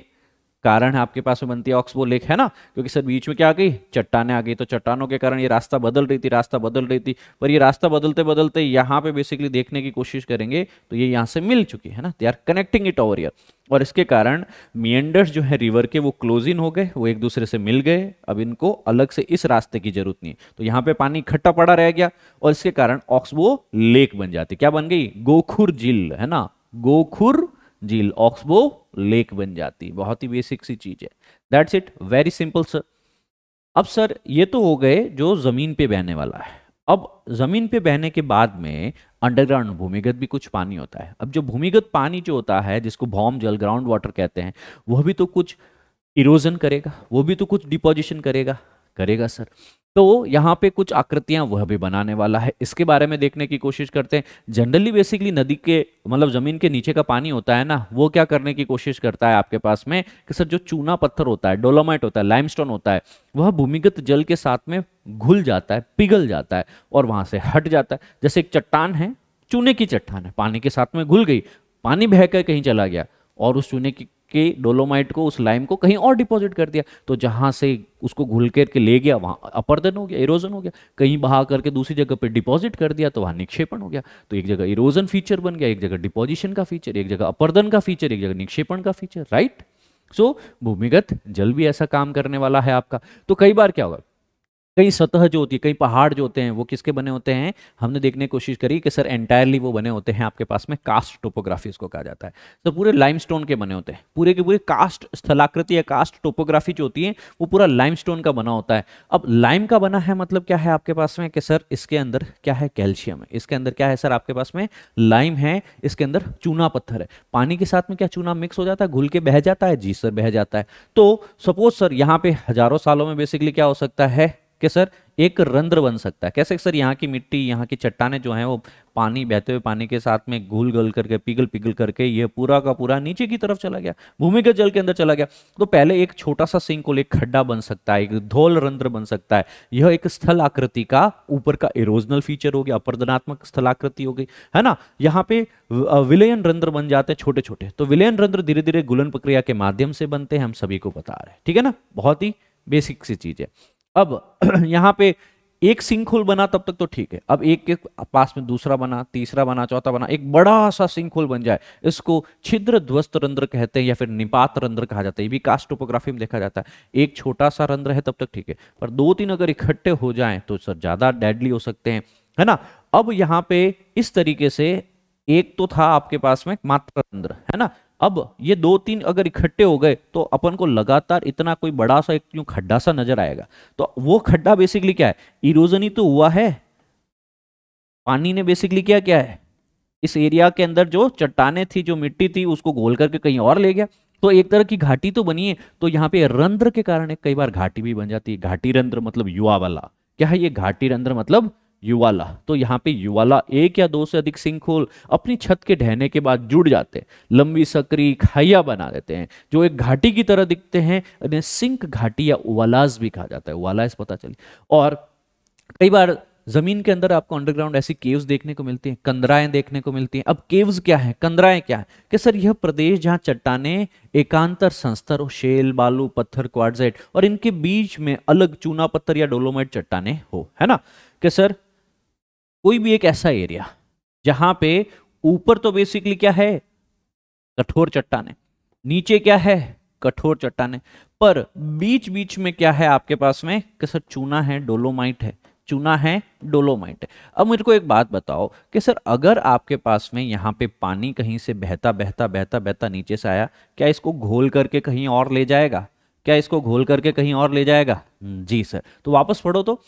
कारण है, आपके पास में बनती है ऑक्सबो लेक, है ना। क्योंकि सर बीच में क्या आ गई? चट्टानें आ गई, तो चट्टानों के कारण ये रास्ता बदल रही थी, रास्ता बदल रही थी, पर ये रास्ता बदलते बदलते यहाँ पे बेसिकली देखने की कोशिश करेंगे तो ये यहाँ से मिल चुकी है ना, they are connecting it over here. और इसके कारण मियंडर्स जो है रिवर के वो क्लोज इन हो गए, वो एक दूसरे से मिल गए, अब इनको अलग से इस रास्ते की जरूरत नहीं, तो यहाँ पे पानी इकट्ठा पड़ा रह गया, और इसके कारण ऑक्सबो लेक बन जाती। क्या बन गई? गोखुर झील, है ना, गोखुर झील, ऑक्सबो लेक बन जाती। बहुत ही बेसिक सी चीज है, that's it, very simple sir. अब सर ये तो हो गए जो जमीन पे बहने वाला है। अब जमीन पे बहने के बाद में अंडरग्राउंड भूमिगत भी कुछ पानी होता है। अब जो भूमिगत पानी जो होता है, जिसको भौम जल, ग्राउंड वाटर कहते हैं, वह भी तो कुछ इरोजन करेगा, वो भी तो कुछ डिपोजिशन करेगा, करेगा सर। तो यहाँ पे कुछ आकृतियां वह भी बनाने वाला है, इसके बारे में देखने की कोशिश करते हैं। जनरली बेसिकली नदी के मतलब जमीन के नीचे का पानी होता है ना, वो क्या करने की कोशिश करता है आपके पास में कि सर जो चूना पत्थर होता है, डोलोमाइट होता है, लाइमस्टोन होता है, वह भूमिगत जल के साथ में घुल जाता है, पिघल जाता है और वहां से हट जाता है। जैसे एक चट्टान है, चूने की चट्टान है, पानी के साथ में घुल गई, पानी बहकर कहीं चला गया और उस चूने की के डोलोमाइट को, उस लाइम को कहीं और डिपॉजिट कर दिया, तो जहां से उसको घुल करके ले गया वहां अपरदन हो गया, इरोजन हो गया। कहीं बहा करके दूसरी जगह पे डिपॉजिट कर दिया तो वहां निक्षेपण हो गया। तो एक जगह इरोजन फीचर बन गया, एक जगह डिपॉजिशन का फीचर, एक जगह अपरदन का फीचर, एक जगह निक्षेपण का फीचर, राइट। सो भूमिगत जल भी ऐसा काम करने वाला है आपका। तो कई बार क्या होगा, कई सतह जो होती है, कई पहाड़ जो होते हैं, वो किसके बने होते हैं? हमने देखने की कोशिश करी कि सर एंटायरली वो बने होते हैं आपके पास में कास्ट टोपोग्राफी इसको कहा जाता है। तो पूरे लाइमस्टोन के बने होते हैं, पूरे के पूरे कास्ट स्थलाकृति या कास्ट टोपोग्राफी जो होती है वो पूरा लाइमस्टोन का बना होता है। अब लाइम का बना है मतलब क्या है आपके पास में कि सर इसके अंदर क्या है? कैल्शियम है। इसके अंदर क्या है सर आपके पास में? लाइम है। इसके अंदर चूना पत्थर है। पानी के साथ में क्या चूना मिक्स हो जाता है, घुल के बह जाता है? जी सर बह जाता है। तो सपोज सर यहाँ पे हजारों सालों में बेसिकली क्या हो सकता है कि सर एक रंध्र बन सकता है। कैसे सर? यहाँ की मिट्टी, यहाँ की चट्टानें जो हैं वो पानी, बहते हुए पानी के साथ में घुल गल करके, पिघल पिघल करके ये पूरा का पूरा नीचे की तरफ चला गया, भूमिगत जल के अंदर चला गया। तो पहले एक छोटा सा सिंक होल, एक खड्डा बन सकता है, एक धौल रंध्र बन सकता है। यह एक स्थल आकृति का ऊपर का इरोजनल फीचर हो गया, अपरदनात्मक स्थलाकृति हो गई, है ना। यहाँ पे विलयन रंध्र बन जाते हैं छोटे छोटे। तो विलयन रंध्र धीरे धीरे गुलन प्रक्रिया के माध्यम से बनते हैं, हम सभी को बता रहे हैं, ठीक है ना। बहुत ही बेसिक सी चीज है। अब यहाँ पे एक सिंक होल बना तब तक तो ठीक है। अब एक के पास में दूसरा बना, तीसरा बना, चौथा बना, एक बड़ा सा सिंक होल बन जाए, इसको छिद्र ध्वस्त रंध्र कहते हैं या फिर निपात रंध्र कहा जाता है। ये भी कास्ट टोपोग्राफी में देखा जाता है। एक छोटा सा रंध्र है तब तक ठीक है, पर दो तीन अगर इकट्ठे हो जाएं तो सर ज्यादा डेडली हो सकते हैं, है ना। अब यहाँ पे इस तरीके से एक तो था आपके पास में मात्र रंध्र, है ना। अब ये दो तीन अगर इकट्ठे हो गए तो अपन को लगातार इतना कोई बड़ा सा एक यूं खड्डा सा नजर आएगा। तो वो खड्डा बेसिकली क्या है? इरोजन ही तो हुआ है। पानी ने बेसिकली क्या क्या है, इस एरिया के अंदर जो चट्टाने थी, जो मिट्टी थी, उसको घोल करके कहीं और ले गया। तो एक तरह की घाटी तो बनी है। तो यहाँ पे रंध्र के कारण कई बार घाटी भी बन जाती है। घाटी रंध्र मतलब युवा वाला। क्या है ये घाटी रंध्र? मतलब युवाला। तो यहाँ पे युवाला एक या दो से अधिक सिंक होल अपनी छत के ढहने के बाद जुड़ जाते हैं, लंबी सकरी खाइया बना देते हैं जो एक घाटी की तरह दिखते हैं। इन्हें सिंक घाटी या उवालास भी कहा जाता है। उवालास पता चली। और कई बार जमीन के अंदर आपको अंडरग्राउंड ऐसी केव्स देखने को मिलती हैं, कंदराएं देखने को मिलती हैं। अब केव्स क्या है, कंदराएं क्या है? कि सर यह प्रदेश जहां चट्टानें एकांतर संस्तर हो, शेल, बालू, पत्थर, क्वार्ट्जाइट, और इनके बीच में अलग चूना पत्थर या डोलोमाइट चट्टानें हो, है ना। कि सर कोई भी एक ऐसा एरिया जहां पे ऊपर तो बेसिकली क्या है, कठोर चट्टानें, नीचे क्या है, कठोर चट्टानें, पर बीच बीच में क्या है आपके पास में कि सर चूना है, डोलोमाइट है, चूना है, डोलोमाइट है। अब मेरे को एक बात बताओ कि सर अगर आपके पास में यहाँ पे पानी कहीं से बहता बहता बहता बहता नीचे से आया, क्या इसको घोल करके कहीं और ले जाएगा? क्या इसको घोल करके कहीं और ले जाएगा? जी सर। तो वापस पढ़ो तो,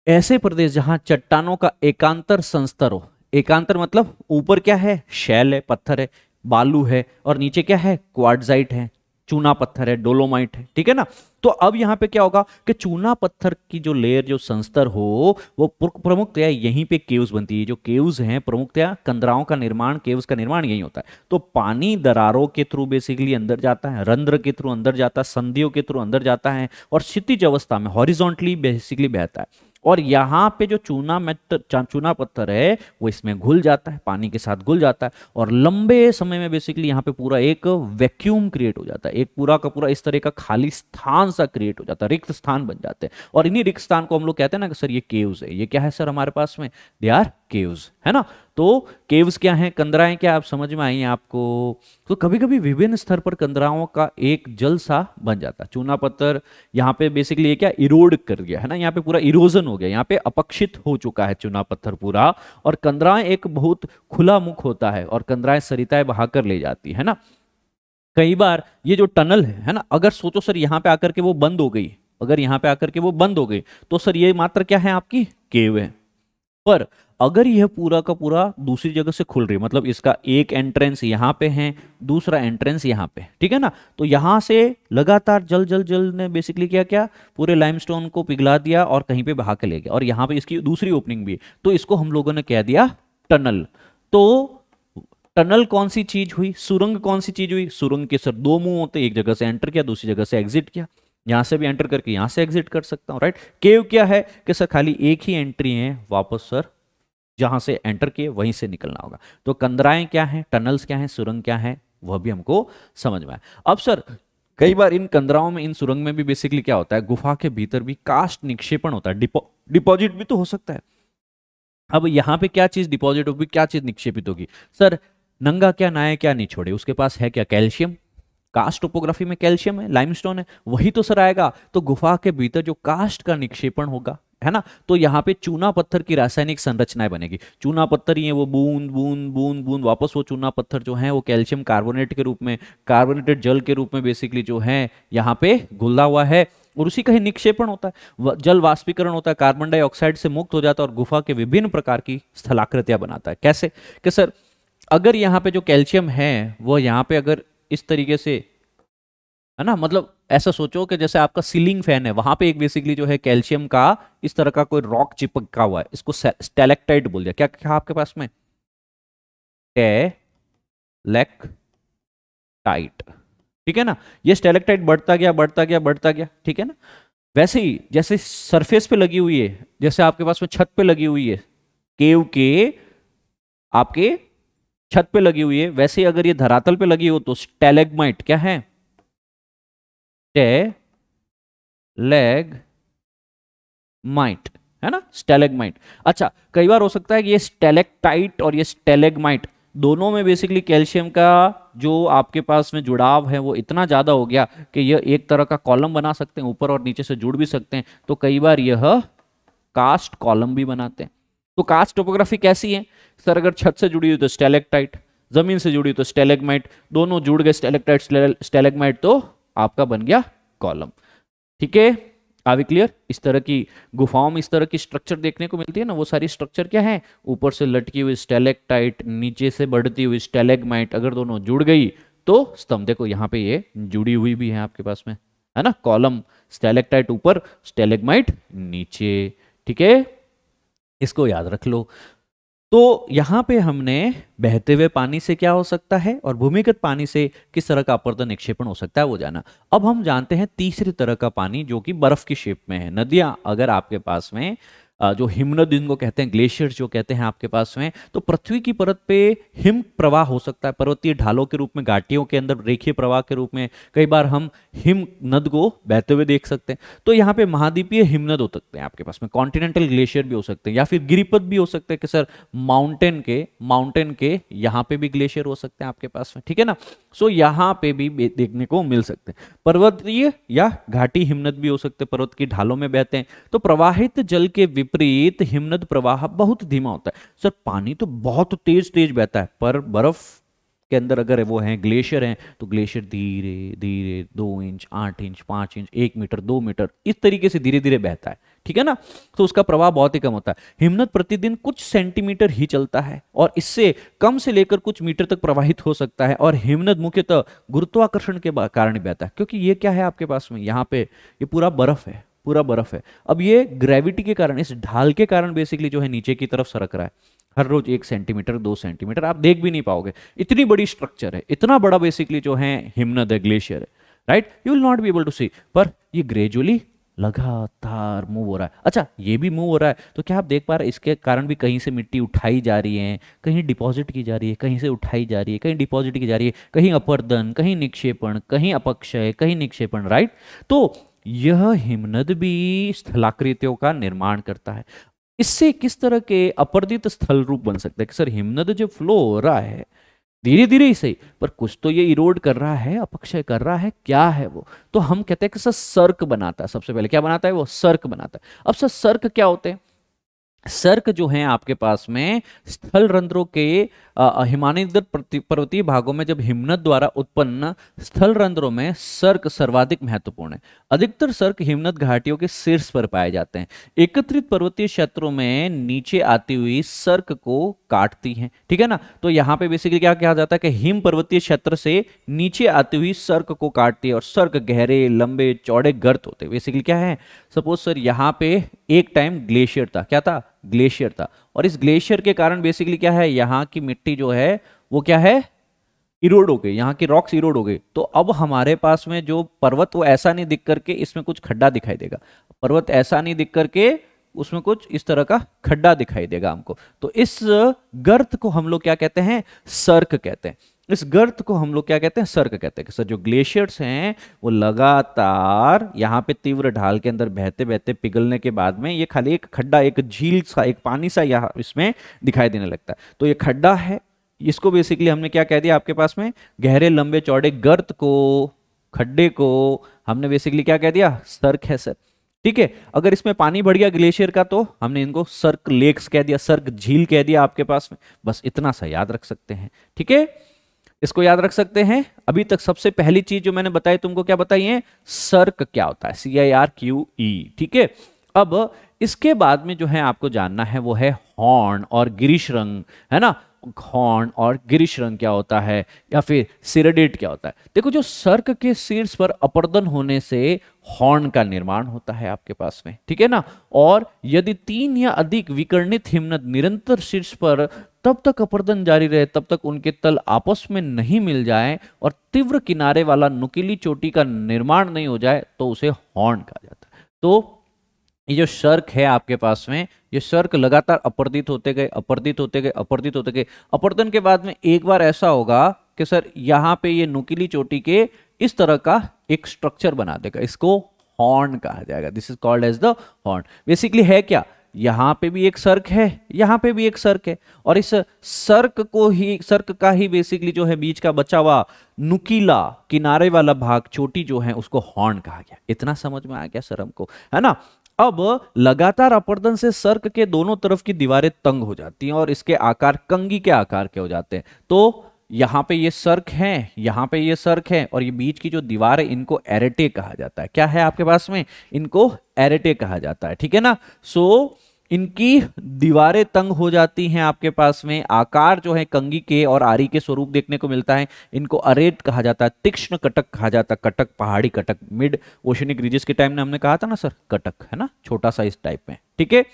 ऐसे प्रदेश जहां चट्टानों का एकांतर संस्तर हो, एकांतर मतलब ऊपर क्या है, शैल है, पत्थर है, बालू है, और नीचे क्या है, क्वार्ट्जाइट है, चूना पत्थर है, डोलोमाइट है, ठीक है ना। तो अब यहाँ पे क्या होगा कि चूना पत्थर की जो लेयर, जो संस्तर हो, वो प्रमुखतया यहीं पे केव्स बनती है। जो केव्स हैं प्रमुखतया कंदराओं का निर्माण, केव्स का निर्माण यहीं होता है। तो पानी दरारों के थ्रू बेसिकली अंदर जाता है, रंध्र के थ्रू अंदर जाता है, संधियों के थ्रू अंदर जाता है और क्षितिज अवस्था में हॉरिजॉन्टली बेसिकली बहता है। और यहाँ पे जो चूना पत्थर है वो इसमें घुल जाता है, पानी के साथ घुल जाता है और लंबे समय में बेसिकली यहाँ पे पूरा एक वैक्यूम क्रिएट हो जाता है, एक पूरा का पूरा इस तरह का खाली स्थान सा क्रिएट हो जाता है, रिक्त स्थान बन जाते हैं। और इन्हीं रिक्त स्थान को हम लोग कहते हैं ना कि सर ये केव्स है। ये क्या है सर हमारे पास में? दे आर केव्स, है ना। तो केव्स क्या है, कंदराएं क्या, आप समझ में आई आपको। तो कभी कभी विभिन्न स्तर पर कंदराओं का एक जल सा बन जाता है। चूना पत्थर यहाँ पे बेसिकली ये क्या इरोड कर गया है ना, यहाँ पे पूरा इरोजन हो गया, यहाँ पे अपक्षित हो चुका है चूना पत्थर पूरा। और कंदराएं एक बहुत खुला मुख होता है और कंदराएं सरिताएं बहाकर ले जाती है ना। कई बार ये जो टनल है ना, अगर सोचो सर यहाँ पे आकर के वो बंद हो गई, अगर यहाँ पे आकर के वो बंद हो गई तो सर ये मात्र क्या है, आपकी केव है। पर अगर यह पूरा का पूरा दूसरी जगह से खुल रही है, मतलब इसका एक एंट्रेंस यहाँ पे है, दूसरा एंट्रेंस यहाँ पे, ठीक है ना। तो यहां से लगातार जल जल जल ने बेसिकली क्या क्या पूरे लाइमस्टोन को पिघला दिया और कहीं पे बहा के ले गया, और यहाँ पे इसकी दूसरी ओपनिंग भी है। तो इसको हम लोगों ने कह दिया टनल। तो टनल कौन सी चीज हुई, सुरंग कौन सी चीज हुई? सुरंग के सर दो मुंह होते, एक जगह से एंटर किया, दूसरी जगह से एग्जिट किया। यहां से भी एंटर करके यहां से एग्जिट कर सकता हूं, राइट। केव क्या है कि सर खाली एक ही एंट्री है, वापस सर जहां से एंटर किए वहीं से निकलना होगा। तो कंदराएं क्या है, टनल्स क्या है, सुरंग क्या है, वह भी हमको समझ में आया। अब सर कई बार इन कंदराओं में, इन सुरंग में भी बेसिकली क्या होता है, गुफा के भीतर भी कास्ट निक्षेपण होता है, डिपॉजिट भी तो हो सकता है। अब यहां पे क्या चीज डिपॉजिट होगी, क्या चीज निक्षेपित होगी? सर नंगा क्या नाये क्या नहीं छोड़े, उसके पास है क्या, कैल्शियम। कास्ट टोपोग्राफी में कैल्शियम है, लाइमस्टोन है, वही तो सर आएगा। तो गुफा के भीतर जो कास्ट का निक्षेपण होगा, है ना, तो यहाँ पे चूना पत्थर की रासायनिक संरचनाएं बनेगी। चूना पत्थर ही है वो, बूंद बूंद बूंद बूंद वापस वो चूना पत्थर जो है वो कैल्शियम कार्बोनेट के रूप में, कार्बोनेटेड जल के रूप में बेसिकली जो है यहाँ पे घुला हुआ है। और उसी का ही निक्षेपण होता है, जल वाष्पीकरण होता है, कार्बन डाइऑक्साइड से मुक्त हो जाता है और गुफा के विभिन्न प्रकार की स्थलाकृतियां बनाता है। कैसे कि सर अगर यहाँ पे जो कैल्शियम है वो यहाँ पे अगर इस तरीके से, है ना, मतलब ऐसा सोचो कि जैसे आपका सीलिंग फैन है, वहां पे एक बेसिकली जो है कैल्शियम का इस तरह का कोई रॉक चिपका हुआ है, इसको स्टेलेक्टाइट बोल दिया। क्या क्या आपके पास में? स्टेलेक्टाइट, ठीक है ना। ये स्टेलेक्टाइट बढ़ता गया बढ़ता गया बढ़ता गया, ठीक है ना। वैसे ही जैसे सरफेस पे लगी हुई है, जैसे आपके पास में छत पे लगी हुई है, केव के आपके छत पे लगी हुई है, वैसे ही अगर ये धरातल पे लगी हो तो स्टेलेग्माइट क्या है, स्टेलेग्माइट, है ना, स्टेलेग्माइट। अच्छा कई बार हो सकता है कि ये स्टेलेक्टाइट और ये स्टेलेग्माइट दोनों में बेसिकली कैल्शियम का जो आपके पास में जुड़ाव है वो इतना ज्यादा हो गया कि यह एक तरह का कॉलम बना सकते हैं, ऊपर और नीचे से जुड़ भी सकते हैं। तो कई बार यह कास्ट कॉलम भी बनाते हैं। तो कास्ट टोपोग्राफी कैसी है सर? अगर छत से जुड़ी हुई तो स्टेलेक्टाइट, जमीन से जुड़ी तो स्टेलेग्माइट, दोनों जुड़ गए स्टेलेक्टाइट स्टेलेग्माइट तो आपका बन गया कॉलम। ठीक है, आवी क्लियर? इस तरह की गुफाओं में इस तरह की स्ट्रक्चर देखने को मिलती है ना, वो सारी स्ट्रक्चर क्या है, ऊपर से लटकी हुई स्टेलेक्टाइट, नीचे से बढ़ती हुई स्टेलेग्माइट, अगर दोनों जुड़ गई तो स्तंभ। देखो यहाँ पे ये जुड़ी हुई भी है आपके पास में, है ना, कॉलम, स्टेलेक्टाइट ऊपर, स्टेलेग्माइट नीचे। ठीक है, इसको याद रख लो। तो यहां पे हमने बहते हुए पानी से क्या हो सकता है और भूमिगत पानी से किस तरह का अपर्दन निक्षेपण हो सकता है वो जाना। अब हम जानते हैं तीसरी तरह का पानी जो कि बर्फ की शेप में है। नदियां अगर आपके पास में जो हिमनद इनको कहते हैं, ग्लेशियर जो कहते हैं आपके पास में, तो पृथ्वी की परत पे हिम प्रवाह हो सकता है, पर्वतीय ढालों के रूप में, घाटियों के अंदर रेखीय प्रवाह के रूप में कई बार हम हिम नद को बहते हुए देख सकते हैं। तो यहाँ पे महाद्वीपीय हिमनद हो सकते हैं आपके पास में, कॉन्टिनेंटल ग्लेशियर भी हो सकते हैं, या फिर गिरिपथ भी हो सकते हैं कि सर माउंटेन के यहाँ पे भी ग्लेशियर हो सकते हैं आपके पास में। ठीक है ना, सो यहाँ पे भी देखने को मिल सकते हैं। पर्वतीय या घाटी हिमनद भी हो सकते हैं, पर्वत की ढालों में बहते हैं। तो प्रवाहित जल के विपरीत हिमनद प्रवाह बहुत धीमा होता है। सर पानी तो बहुत तेज तेज बहता है, पर बर्फ के अंदर अगर वो है ग्लेशियर हैं तो ग्लेशियर धीरे धीरे 2 inch, 8 inch, 5 inch, 1 metre, 2 metre इस तरीके से धीरे धीरे बहता है। ठीक है ना। तो उसका प्रभाव बहुत ही कम होता है। हिमनद प्रतिदिन कुछ सेंटीमीटर ही चलता है और इससे कम से लेकर कुछ मीटर तक प्रवाहित हो सकता है। और हिमनद मुख्यतः गुरुत्वाकर्षण के कारण ही बहता है, क्योंकि ये क्या है आपके पास में, यहाँ पे ये पूरा बर्फ है, पूरा बर्फ है। अब ये ग्रेविटी के कारण, इस ढाल के कारण बेसिकली जो है नीचे की तरफ सरक रहा है। हर रोज 1 सेंटीमीटर 2 सेंटीमीटर आप देख भी नहीं पाओगे, इतनी बड़ी स्ट्रक्चर है, इतना बड़ा बेसिकली जो है हिमनद है, ग्लेशियर है, right. You will not be able to see, पर ये ग्रेजुअली लगातार मूव हो रहा है। अच्छा, ये भी मूव हो रहा है तो क्या आप देख पा रहे हैं, इसके कारण भी कहीं से मिट्टी उठाई जा रही है, कहीं डिपॉजिट की जा रही है, कहीं से उठाई जा रही है, कहीं डिपॉजिट की जा रही है, कहीं अपर्दन, कहीं निक्षेपण, कहीं अपक्षय, कहीं निक्षेपण, राइट। तो यह हिमनद भी स्थलाकृतियों का निर्माण करता है। इससे किस तरह के अपर्दित स्थल रूप बन सकता है कि सर हिमनद जो फ्लो हो रहा है धीरे धीरे ही सही, पर कुछ तो ये इरोड कर रहा है, अपक्षय कर रहा है, क्या है वो, तो हम कहते हैं कि सर सर्क बनाता है। सबसे पहले क्या बनाता है वो, सर्क बनाता है। अब सर सर्क क्या होते हैं, सर्क जो है आपके पास में स्थल रंध्रों के हिमालय पर्वतीय भागों में जब हिमनद द्वारा उत्पन्न स्थल रंध्रों में सर्क सर्वाधिक महत्वपूर्ण है। अधिकतर सर्क हिमनद घाटियों के शीर्ष पर पाए जाते हैं। एकत्रित पर्वतीय क्षेत्रों में नीचे आती हुई सर्क को काटती हैं, ठीक है ना। तो यहाँ पे बेसिकली क्या कहा जाता है कि हिम पर्वतीय क्षेत्र से नीचे आती हुई सर्क को काटती है। और सर्क गहरे लंबे चौड़े गर्त होते हैं। बेसिकली क्या है, सपोज सर यहाँ पे एक टाइम ग्लेशियर था, क्या था, ग्लेशियर था, और इस ग्लेशियर के कारण बेसिकली क्या है, यहाँ की मिट्टी जो है वो क्या है, इरोड हो गई, यहाँ की रॉक्स इरोड हो गई। तो अब हमारे पास में जो पर्वत वो ऐसा नहीं दिख करके इसमें कुछ खड्डा दिखाई देगा, पर्वत ऐसा नहीं दिख करके उसमें कुछ इस तरह का खड्डा दिखाई देगा हमको। तो इस गर्त को हम लोग क्या कहते हैं, सर्क कहते हैं। इस गर्त को हम लोग क्या कहते हैं, सर्क कहते हैं। कि सर जो ग्लेशियर्स हैं वो लगातार यहाँ पे तीव्र ढाल के अंदर बहते बहते पिघलने के बाद में ये खाली एक खड्डा, एक झील सा, एक पानी सा यहाँ इसमें दिखाई देने लगता है। तो ये खड्डा है, इसको बेसिकली हमने क्या कह दिया आपके पास में, गहरे लंबे चौड़े गर्त को, खड्डे को हमने बेसिकली क्या कह दिया, सर्क है सर, ठीक है। अगर इसमें पानी बढ़ गया ग्लेशियर का तो हमने इनको सर्क लेक्स कह दिया, सर्क झील कह दिया आपके पास में। बस इतना सा याद रख सकते हैं, ठीक है, इसको याद रख सकते हैं। अभी तक सबसे पहली चीज जो मैंने बताई तुमको, क्या बताई है, सर्क क्या होता है, CIRQE, ठीक है। अब इसके बाद में जो है आपको जानना है वो है हॉर्न और गिरिशरंग, है ना। हॉर्न और गिरिशरंग क्या होता है, या फिर सिरेडेट क्या होता है। देखो, जो सर्क के शीर्ष पर अपर्दन होने से हॉर्न का निर्माण होता है आपके पास में, ठीक है ना। और यदि 3 या अधिक विकर्णित हिमनद निरंतर शीर्ष पर तब तक अपर्दन जारी रहे तब तक उनके तल आपस में नहीं मिल जाए और तीव्र किनारे वाला नुकीली चोटी का निर्माण नहीं हो जाए तो उसे हॉर्न कहा जाता है। तो ये जो सर्क है आपके पास में, ये सर्क लगातार अपर्दित होते गए, अपर्दित होते गए, अपर्दित होते गए। अपर्दन के बाद में एक बार ऐसा होगा कि सर यहाँ पे ये नुकीली चोटी के इस तरह का एक स्ट्रक्चर बना देगा, इसको हॉर्न कहा जाएगा। This is called as the horn. Basically है क्या, यहाँ पे भी एक सर्क है, यहाँ पे भी एक सर्क है, और इस सर्क को ही, सर्क का ही बेसिकली जो है बीच का बचा हुआ नुकीला किनारे वाला भाग, चोटी जो है, उसको हॉर्न कहा गया। इतना समझ में आ गया सर हमको, है ना। अब लगातार अपर्दन से सर्क के दोनों तरफ की दीवारें तंग हो जाती हैं और इसके आकार कंगी के आकार के हो जाते हैं। तो यहाँ पे ये सर्क है, यहाँ पे ये सर्क है, और ये बीच की जो दीवार है इनको एरेटे कहा जाता है। क्या है आपके पास में, इनको एरेटे कहा जाता है, ठीक है ना। सो इनकी दीवारें तंग हो जाती हैं आपके पास में, आकार जो है कंगी के और आरी के स्वरूप देखने को मिलता है। इनको अरेट कहा जाता है, तीक्ष्ण कटक कहा जाता है, कटक, पहाड़ी कटक, मिड ओशनिक रीजस के टाइम में हमने कहा था ना सर, कटक, है ना, छोटा सा इस टाइप में, ठीक है।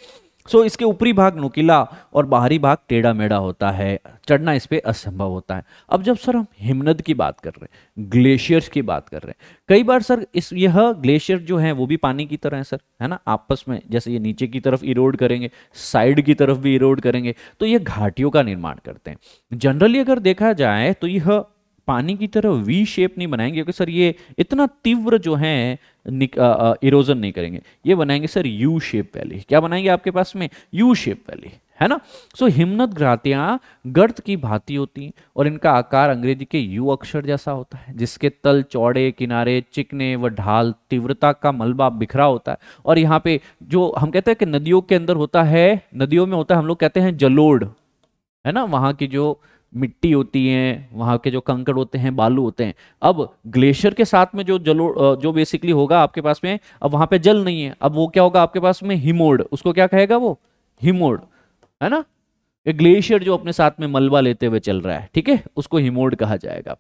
सो इसके ऊपरी भाग नुकीला और बाहरी भाग टेढ़ा मेढ़ा होता है, चढ़ना इस पे असंभव होता है। अब जब सर हम हिमनद की बात कर रहे हैं, ग्लेशियर्स की बात कर रहे हैं, कई बार सर यह ग्लेशियर जो है वो भी पानी की तरह है सर, है ना। आपस में जैसे ये नीचे की तरफ इरोड करेंगे, साइड की तरफ भी इरोड करेंगे, तो ये घाटियों का निर्माण करते हैं। जनरली अगर देखा जाए तो यह पानी की तरह वी शेप नहीं बनाएंगे, क्योंकि सर ये इतना तीव्र जो है इरोजन नहीं करेंगे, ये बनाएंगे सर यू शेप वैली। क्या बनाएंगे आपके पास में, यू शेप वैली, है ना। सो हिमनद घाटियां गर्त की भांति होती हैं और इनका आकार अंग्रेजी के यू अक्षर जैसा होता है, जिसके तल चौड़े, किनारे चिकने व ढाल तीव्रता का मलबा बिखरा होता है। और यहाँ पे जो हम कहते हैं कि नदियों के अंदर होता है, नदियों में होता है, हम लोग कहते हैं जलोढ़, है ना। वहां की जो मिट्टी होती है, वहाँ के जो कंकड़ होते हैं, बालू होते हैं। अब ग्लेशियर के साथ में जो बेसिकली होगा आपके पास में, अब वहाँ पे जल नहीं है, अब वो क्या होगा आपके पास में, हिमोड, उसको क्या कहेगा वो, हिमोड, है ना। ग्लेशियर जो अपने साथ में मलबा लेते हुए चल रहा है, ठीक है, उसको हिमोड कहा जाएगा।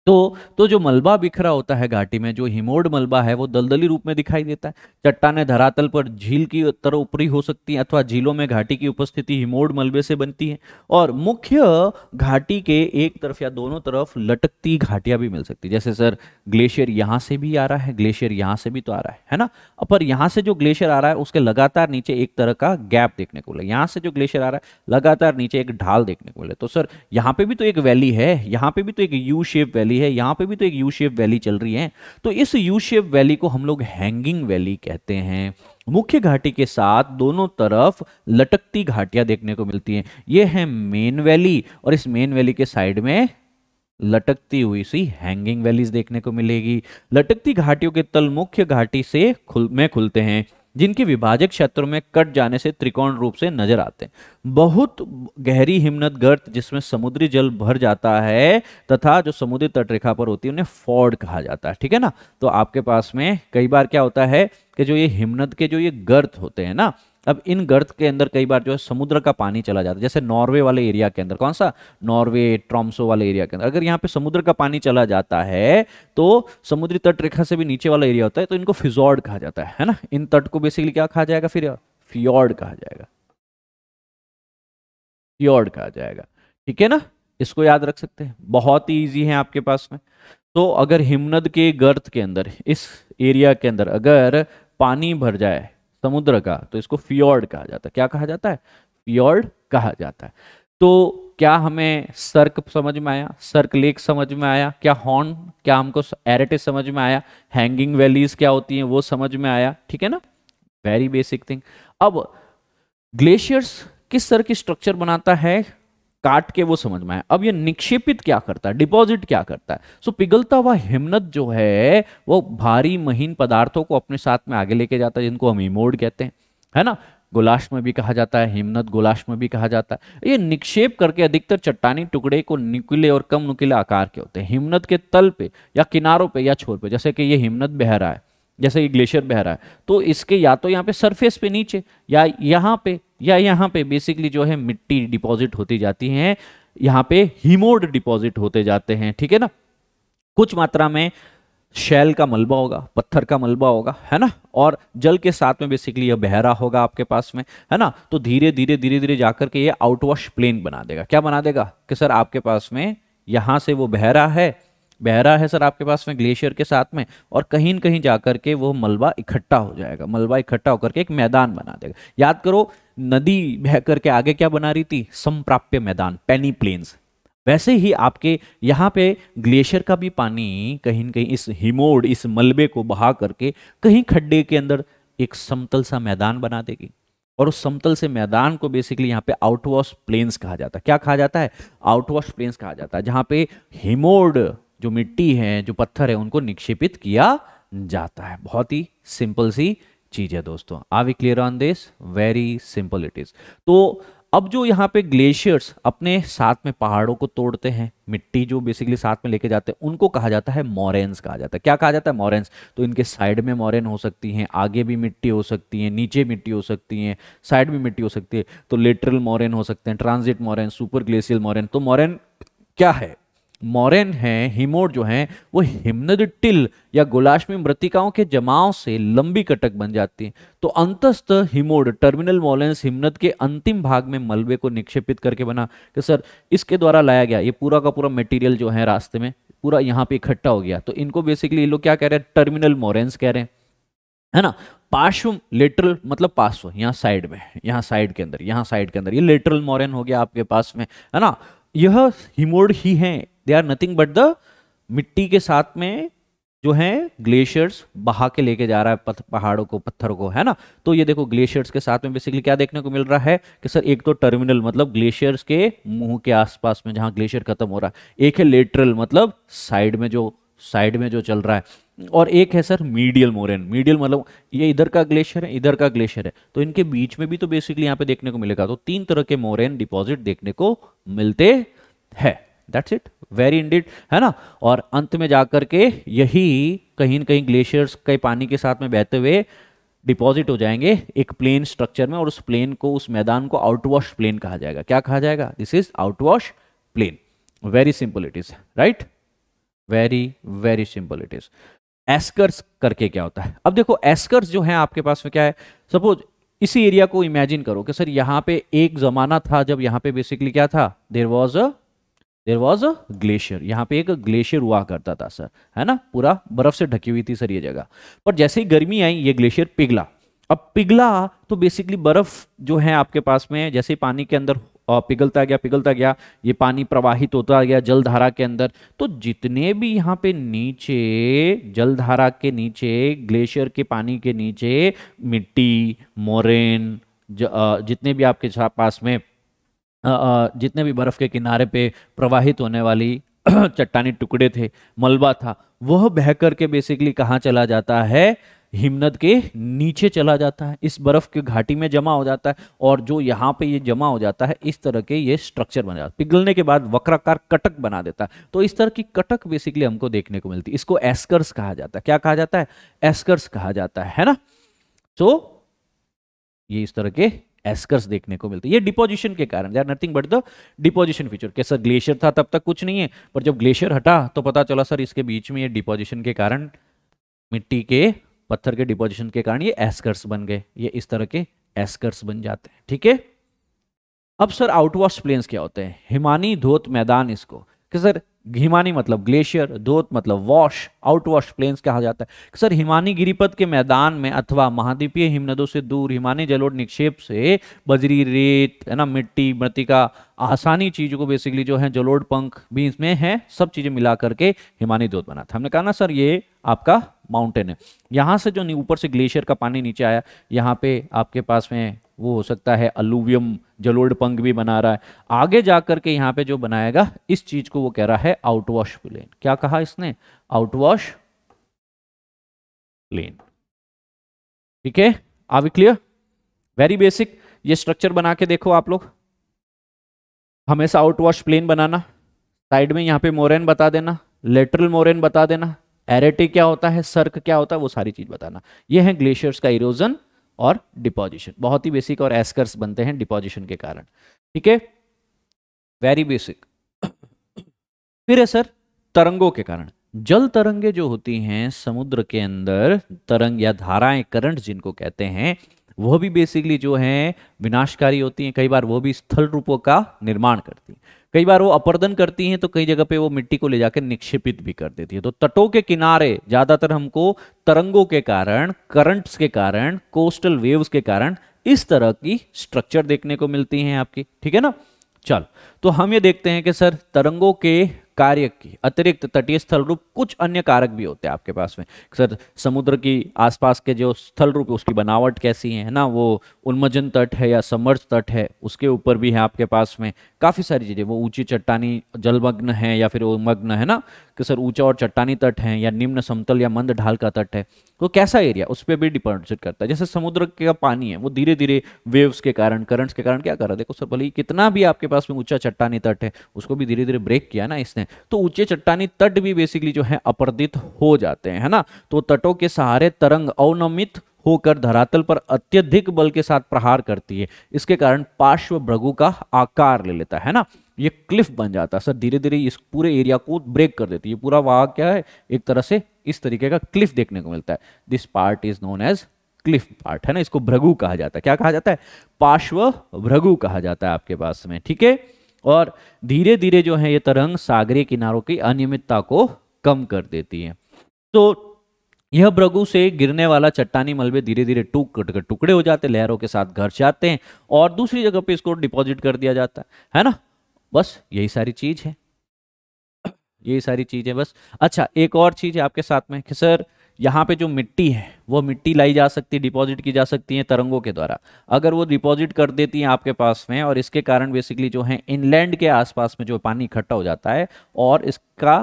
तो जो मलबा बिखरा होता है घाटी में, जो हिमोड मलबा है, वो दलदली रूप में दिखाई देता है। चट्टानें धरातल पर झील की तरह ऊपरी हो सकती हैं, अथवा झीलों में घाटी की उपस्थिति हिमोड मलबे से बनती है। और मुख्य घाटी के एक तरफ या दोनों तरफ लटकती घाटियां भी मिल सकती है। जैसे सर ग्लेशियर यहाँ से भी आ रहा है, ग्लेशियर यहाँ से भी तो आ रहा है ना। पर यहाँ से जो ग्लेशियर आ रहा है उसके लगातार नीचे एक तरह का गैप देखने को मिले। यहाँ से जो ग्लेशियर आ रहा है लगातार नीचे एक ढाल देखने को मिले। तो सर यहाँ पे भी तो एक वैली है, यहाँ पे भी तो एक यू शेप वैली है, यहाँ पे भी तो एक यू शेप वैली चल रही है। तो इस यू शेप वैली को हम लोग हैंगिंग वैली कहते हैं। मुख्य घाटी के साथ दोनों तरफ लटकती घाटियां देखने को मिलती हैं। ये है मेन वैली, और इस मेन वैली के साइड में लटकती हुई सी हैंगिंग वैलीज देखने को मिलेगी। लटकती घाटियों के तल मुख्य घाटी से खुलते हैं, जिनके विभाजक क्षेत्रों में कट जाने से त्रिकोण रूप से नजर आते हैं। बहुत गहरी हिमनद गर्त जिसमें समुद्री जल भर जाता है तथा जो समुद्री तटरेखा पर होती है उन्हें फोर्ड कहा जाता है, ठीक है ना। तो आपके पास में कई बार क्या होता है कि जो ये हिमनद के जो ये गर्त होते हैं ना, अब इन गर्त के अंदर कई बार जो है समुद्र का पानी चला जाता है। जैसे नॉर्वे वाले एरिया के अंदर, कौन सा, नॉर्वे ट्रॉम्सो वाले एरिया के अंदर, अगर यहाँ पे समुद्र का पानी चला जाता है तो समुद्री तट रेखा से भी नीचे वाला एरिया होता है, तो इनको फिजॉर्ड कहा जाता है ना। इन तट को बेसिकली क्या कहा जाएगा, फिर फियोर्ड कहा जाएगा, फियोर्ड कहा जाएगा, ठीक है ना। इसको याद रख सकते हैं, बहुत ही ईजी है आपके पास में। तो अगर हिमनद के गर्त के अंदर, इस एरिया के अंदर अगर पानी भर जाए समुद्र का, तो इसको फियोर्ड कहा जाता है। क्या कहा जाता है, फियोर्ड कहा जाता है। तो क्या हमें सर्क समझ में आया, सर्क लेक समझ में आया, क्या हॉर्न, क्या हमको एरेटिस समझ में आया, हैंगिंग वैलीज क्या होती हैं वो समझ में आया, ठीक है ना, वेरी बेसिक थिंग। अब ग्लेशियर्स किस तरह की स्ट्रक्चर बनाता है काट के, वो समझ में आया। अब ये निक्षेपित क्या करता है, डिपॉजिट क्या करता है। सो पिघलता हुआ हिमनद जो है वो भारी महीन पदार्थों को अपने साथ में आगे लेके जाता है, जिनको हम हिमोड कहते हैं, है ना। गोलाश्म भी कहा जाता है, हिमनद गोलाश्म भी कहा जाता है। ये निक्षेप करके अधिकतर चट्टानी टुकड़े को नुकीले और कम नुकीले आकार के होते हैं। हिमनद के तल पे या किनारों पे या छोर पे, जैसे कि ये हिमनद बह रहा है, जैसे ये ग्लेशियर बह रहा है, तो इसके या तो यहाँ पे सरफेस पे नीचे या यहाँ पे बेसिकली जो है मिट्टी डिपॉजिट होती जाती है, यहाँ पे हिमोड डिपॉजिट होते जाते हैं, ठीक है ना। कुछ मात्रा में शैल का मलबा होगा, पत्थर का मलबा होगा, है ना, और जल के साथ में बेसिकली यह बह रहा होगा आपके पास में, है ना। तो धीरे धीरे जाकर के ये आउटवॉश प्लेन बना देगा। क्या बना देगा कि सर आपके पास में यहां से वो बह रहा है सर आपके पास में ग्लेशियर के साथ में, और कहीं न कहीं जाकर के वो मलबा इकट्ठा हो जाएगा। मलबा इकट्ठा होकर के एक मैदान बना देगा। याद करो, नदी बह करके आगे क्या बना रही थी, समप्राप्य मैदान, पेनी प्लेन्स। वैसे ही आपके यहाँ पे ग्लेशियर का भी पानी कहीं न कहीं इस हिमोड, इस मलबे को बहा करके कहीं खड्डे के अंदर एक समतल सा मैदान बना देगी, और उस समतल से मैदान को बेसिकली यहाँ पे आउटवॉश प्लेन्स कहा जाता है। क्या कहा जाता है, आउटवॉश प्लेन्स कहा जाता है, जहाँ पे हिमोड जो मिट्टी है, जो पत्थर है, उनको निक्षेपित किया जाता है। बहुत ही सिंपल सी चीज है दोस्तों। Are we clear on this, very simple it is. तो अब जो यहाँ पे ग्लेशियर्स अपने साथ में पहाड़ों को तोड़ते हैं, मिट्टी जो बेसिकली साथ में लेके जाते हैं, उनको कहा जाता है मोरेन्स कहा जाता है। क्या कहा जाता है, मोरेन्स। तो इनके साइड में मोरेन हो सकती हैं, आगे भी मिट्टी हो सकती है, नीचे मिट्टी हो सकती है, साइड में मिट्टी हो सकती है। तो लेटरल मोरेन हो सकते हैं, transit moraine, super glacial moraine. तो मोरेन क्या है, मोरेन है, हिमोड जो है वो हिमनद टिल या गोलाश्मी मृत्तिकाओं के जमाव से लंबी कटक बन जाती है। तो अंतस्थ हिमोड, टर्मिनल मोलेंस, हिमनद के अंतिम भाग में मलबे को निक्षेपित करके बना कि सर इसके द्वारा लाया गया ये पूरा का पूरा मटेरियल जो है रास्ते में पूरा यहाँ पे इकट्ठा हो गया। तो इनको बेसिकली ये लोग क्या कह रहे हैं, टर्मिनल मोरेन्स कह रहे हैं, है ना। पार्श्व, लेटरल मतलब पार्श्व, यहाँ साइड में, यहाँ साइड के अंदर, यहाँ साइड के अंदर, ये लेटरल मोरेन हो गया आपके पास में, है ना। यह हिमोड ही है, they are nothing but the मिट्टी के साथ में जो है ग्लेशियर्स बहा के लेके जा रहा है पहाड़ों को, पत्थरों को, है ना। तो ये देखो ग्लेशियर्स के साथ में बेसिकली क्या देखने को मिल रहा है कि सर एक तो टर्मिनल मतलब ग्लेशियर्स के मुंह के आसपास में जहां ग्लेशियर खत्म हो रहा है, एक है लेटरल मतलब साइड में जो चल रहा है, और एक है सर मीडियल मोरेन। मीडियल मतलब ये इधर का ग्लेशियर है, इधर का ग्लेशियर है, तो इनके बीच में भी तो बेसिकली यहाँ पे देखने को मिलेगा। तो तीन तरह के मोरेन डिपॉजिट देखने को मिलते है। दैट्स इट, वेरी इंडिड, है ना। और अंत में जाकर के यही कहीं न कहीं ग्लेशियर्स के पानी के साथ में बहते हुए डिपॉजिट हो जाएंगे एक प्लेन स्ट्रक्चर में, और उस प्लेन को, उस मैदान को आउटवॉश प्लेन कहा जाएगा। क्या कहा जाएगा? This is outwash plain. Very simple it is, right, very very simple it is. Eskers करके क्या होता है? अब देखो एस्कर्स जो है आपके पास में क्या है, सपोज इसी एरिया को इमेजिन करो कि सर यहाँ पे एक जमाना था जब यहाँ पे बेसिकली क्या था, देयर वॉज अ ग्लेशियर, यहाँ पे एक ग्लेशियर हुआ करता था सर, है ना, पूरा बर्फ से ढकी हुई थी सर ये जगह। पर जैसे ही गर्मी आई ये ग्लेशियर पिघला। अब पिघला तो बेसिकली बर्फ जो है आपके पास में जैसे ही पानी के अंदर पिघलता गया, ये पानी प्रवाहित होता गया जलधारा के अंदर। तो जितने भी यहाँ पे नीचे जलधारा के नीचे, ग्लेशियर के पानी के नीचे मिट्टी, मोरेन, जितने भी आपके पास में जितने भी बर्फ के किनारे पे प्रवाहित होने वाली चट्टानी टुकड़े थे, मलबा था, वह बह करके बेसिकली कहाँ चला जाता है? हिमनद के नीचे चला जाता है, इस बर्फ के घाटी में जमा हो जाता है। और जो यहाँ पे ये जमा हो जाता है, इस तरह के ये स्ट्रक्चर बन जाता है, पिघलने के बाद वक्राकार कटक बना देता है। तो इस तरह की कटक बेसिकली हमको देखने को मिलती है। इसको एस्कर्स कहा जाता है। क्या कहा जाता है? एस्कर्स कहा जाता है ना। तो ये इस तरह के एस्कर्स देखने को मिलते हैं। ये डिपोजिशन के कारण, they are nothing but the deposition feature. कि सर ग्लेशियर था तब तक कुछ नहीं है, पर जब ग्लेशियर हटा तो पता चला सर इसके बीच में ये डिपोजिशन के कारण, मिट्टी के पत्थर के डिपोजिशन के कारण ये एस्कर्स बन गए। ये इस तरह के एस्कर्स बन जाते हैं, ठीक है। अब सर आउटवॉश प्लेन्स क्या होते हैं? हिमानी धोत मैदान इसको, कि सर हिमानी मतलब ग्लेशियर, धोत मतलब वॉश, आउटवॉश प्लेन्स कहा जाता है। सर हिमानी गिरिपथ के मैदान में अथवा महाद्वीपीय हिमनदों से दूर हिमानी जलोढ़ निक्षेप से बजरी, रेत, है ना, मिट्टी, मृतिका, आसानी चीजों को बेसिकली जो है जलोढ़ पंख भी इसमें है, सब चीजें मिला करके हिमानी धोत बना था। हमने कहा ना सर ये आपका माउंटेन है, यहाँ से जो ऊपर से ग्लेशियर का पानी नीचे आया, यहाँ पे आपके पास में वो हो सकता है अलुवियम, जलोढ़ पंख भी बना रहा है। आगे जाकर के यहाँ पे जो बनाएगा इस चीज को वो कह रहा है आउटवॉश प्लेन। क्या कहा इसने? आउटवॉश प्लेन, ठीक है। Are we clear? Very basic. ये स्ट्रक्चर बना के देखो आप लोग, हमेशा आउटवॉश प्लेन बनाना, साइड में यहाँ पे मोरेन बता देना, लेटरल मोरेन बता देना, एरेटिक क्या होता है, सर्क क्या होता है, वो सारी चीज बताना। ये है ग्लेशियर्स का इरोजन और डिपोजिशन, बहुत ही बेसिक। और एस्कर्स बनते हैं डिपोजिशन के कारण, ठीक है, वेरी बेसिक। फिर है सर तरंगों के कारण। जल तरंगे जो होती हैं समुद्र के अंदर, तरंग या धाराएं, करंट जिनको कहते हैं, वह भी बेसिकली जो है विनाशकारी होती हैं। कई बार वो भी स्थल रूपों का निर्माण करती हैं, कई बार वो अपर्दन करती हैं, तो कई जगह पे वो मिट्टी को ले जाकर निक्षेपित भी कर देती है। तो तटों के किनारे ज्यादातर हमको तरंगों के कारण, करंट्स के कारण, कोस्टल वेव्स के कारण इस तरह की स्ट्रक्चर देखने को मिलती हैं आपकी, ठीक है ना। चल, तो हम ये देखते हैं कि सर तरंगों के कार्य की अतिरिक्त तटीय स्थल रूप कुछ अन्य कारक भी होते हैं आपके पास में। सर समुद्र की आसपास के जो स्थल रूप है उसकी बनावट कैसी है ना, वो उन्मजन तट है या समर्थ तट है, उसके ऊपर भी है आपके पास में काफ़ी सारी चीज़ें। वो ऊंची चट्टानी जलमग्न है या फिर उन्मग्न है ना, कि सर ऊंचा और चट्टानी तट है या निम्न समतल या मंद ढाल का तट है, तो कैसा एरिया उस पर भी डिपेंड करता है। जैसे समुद्र का पानी है वो धीरे धीरे वेव्स के कारण, करंट्स के कारण क्या कर रहा है, देखो सर भले ही कितना भी आपके पास में ऊंचा चट्टानी तट है उसको भी धीरे धीरे ब्रेक किया ना इसने, तो ऊंचे चट्टानी तट भी बेसिकली जो है अपर्दित हो जाते हैं, है ना। तो तटों के सहारे तरंग अवनमित होकर धरातल पर अत्यधिक बल के साथ प्रहार करती है। इसके कारण पार्श्व भृगु का आकार ले लेता है ना, ये क्लिफ बन जाता है सर, धीरे धीरे इस पूरे एरिया को ब्रेक कर देती है। पूरा वहां क्या है, एक तरह से इस तरीके का क्लिफ देखने को मिलता है। This part is known as cliff part, है ना, इसको भृगु कहा जाता है। क्या कहा जाता है? पार्श्व भृगु कहा जाता है आपके पास में, ठीक है। और धीरे धीरे जो है ये तरंग सागरीय किनारों की अनियमितता को कम कर देती है। तो यह भृगु से गिरने वाला चट्टानी मलबे धीरे धीरे टुकड़े हो जाते, लहरों के साथ घर जाते हैं और दूसरी जगह पे इसको डिपॉजिट कर दिया जाता है ना। बस यही सारी चीज है, यही सारी चीज है बस। अच्छा, एक और चीज है आपके साथ में कि सर यहाँ पे जो मिट्टी है वो मिट्टी लाई जा सकती है, डिपॉजिट की जा सकती है तरंगों के द्वारा। अगर वो डिपॉजिट कर देती है आपके पास में, और इसके कारण बेसिकली जो है इनलैंड के आसपास में जो पानी इकट्ठा हो जाता है और इसका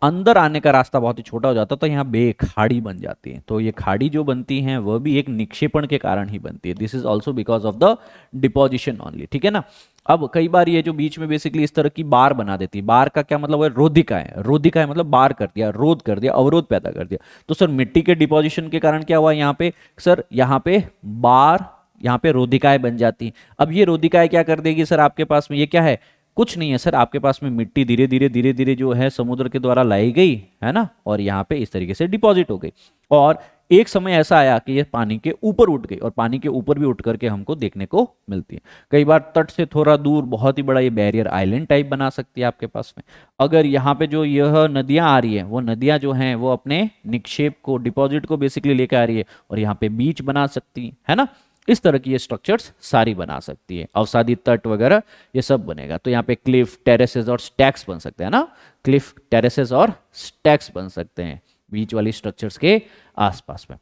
अंदर आने का रास्ता बहुत ही छोटा हो जाता है, तो यहाँ बे खाड़ी बन जाती है। तो ये खाड़ी जो बनती है वह भी एक निक्षेपण के कारण ही बनती है। This is also because of the deposition only, ठीक है ना। अब कई बार ये जो बीच में बेसिकली इस तरह की बार बना देती है, बार का क्या मतलब है, रोधिका है, रोधिका है मतलब बार कर दिया, रोध कर दिया, अवरोध पैदा कर दिया। तो सर मिट्टी के डिपोजिशन के कारण क्या हुआ यहाँ पे, सर यहाँ पे बार, यहाँ पे रोधिकाएं बन जाती। अब ये रोधिकाएं क्या कर देगी सर आपके पास में, ये क्या है, कुछ नहीं है सर, आपके पास में मिट्टी धीरे धीरे धीरे धीरे जो है समुद्र के द्वारा लाई गई है ना, और यहाँ पे इस तरीके से डिपॉजिट हो गई। और एक समय ऐसा आया कि ये पानी के ऊपर उठ गई, और पानी के ऊपर भी उठ करके हमको देखने को मिलती है। कई बार तट से थोड़ा दूर बहुत ही बड़ा ये बैरियर आइलैंड टाइप बना सकती है आपके पास में। अगर यहाँ पे जो यह नदियां आ रही है, वो नदियां जो हैं वो अपने निक्षेप को, डिपॉजिट को बेसिकली लेकर आ रही है, और यहाँ पे बीच बना सकती है ना। इस तरह की ये स्ट्रक्चर्स सारी बना सकती है, अवसादी तट वगैरह ये सब बनेगा। तो यहाँ पे क्लिफ, टेरेसेस और स्टैक्स बन सकते हैं ना, क्लिफ, टेरेसेस और स्टैक्स बन सकते हैं बीच वाली स्ट्रक्चर्स के आसपास में।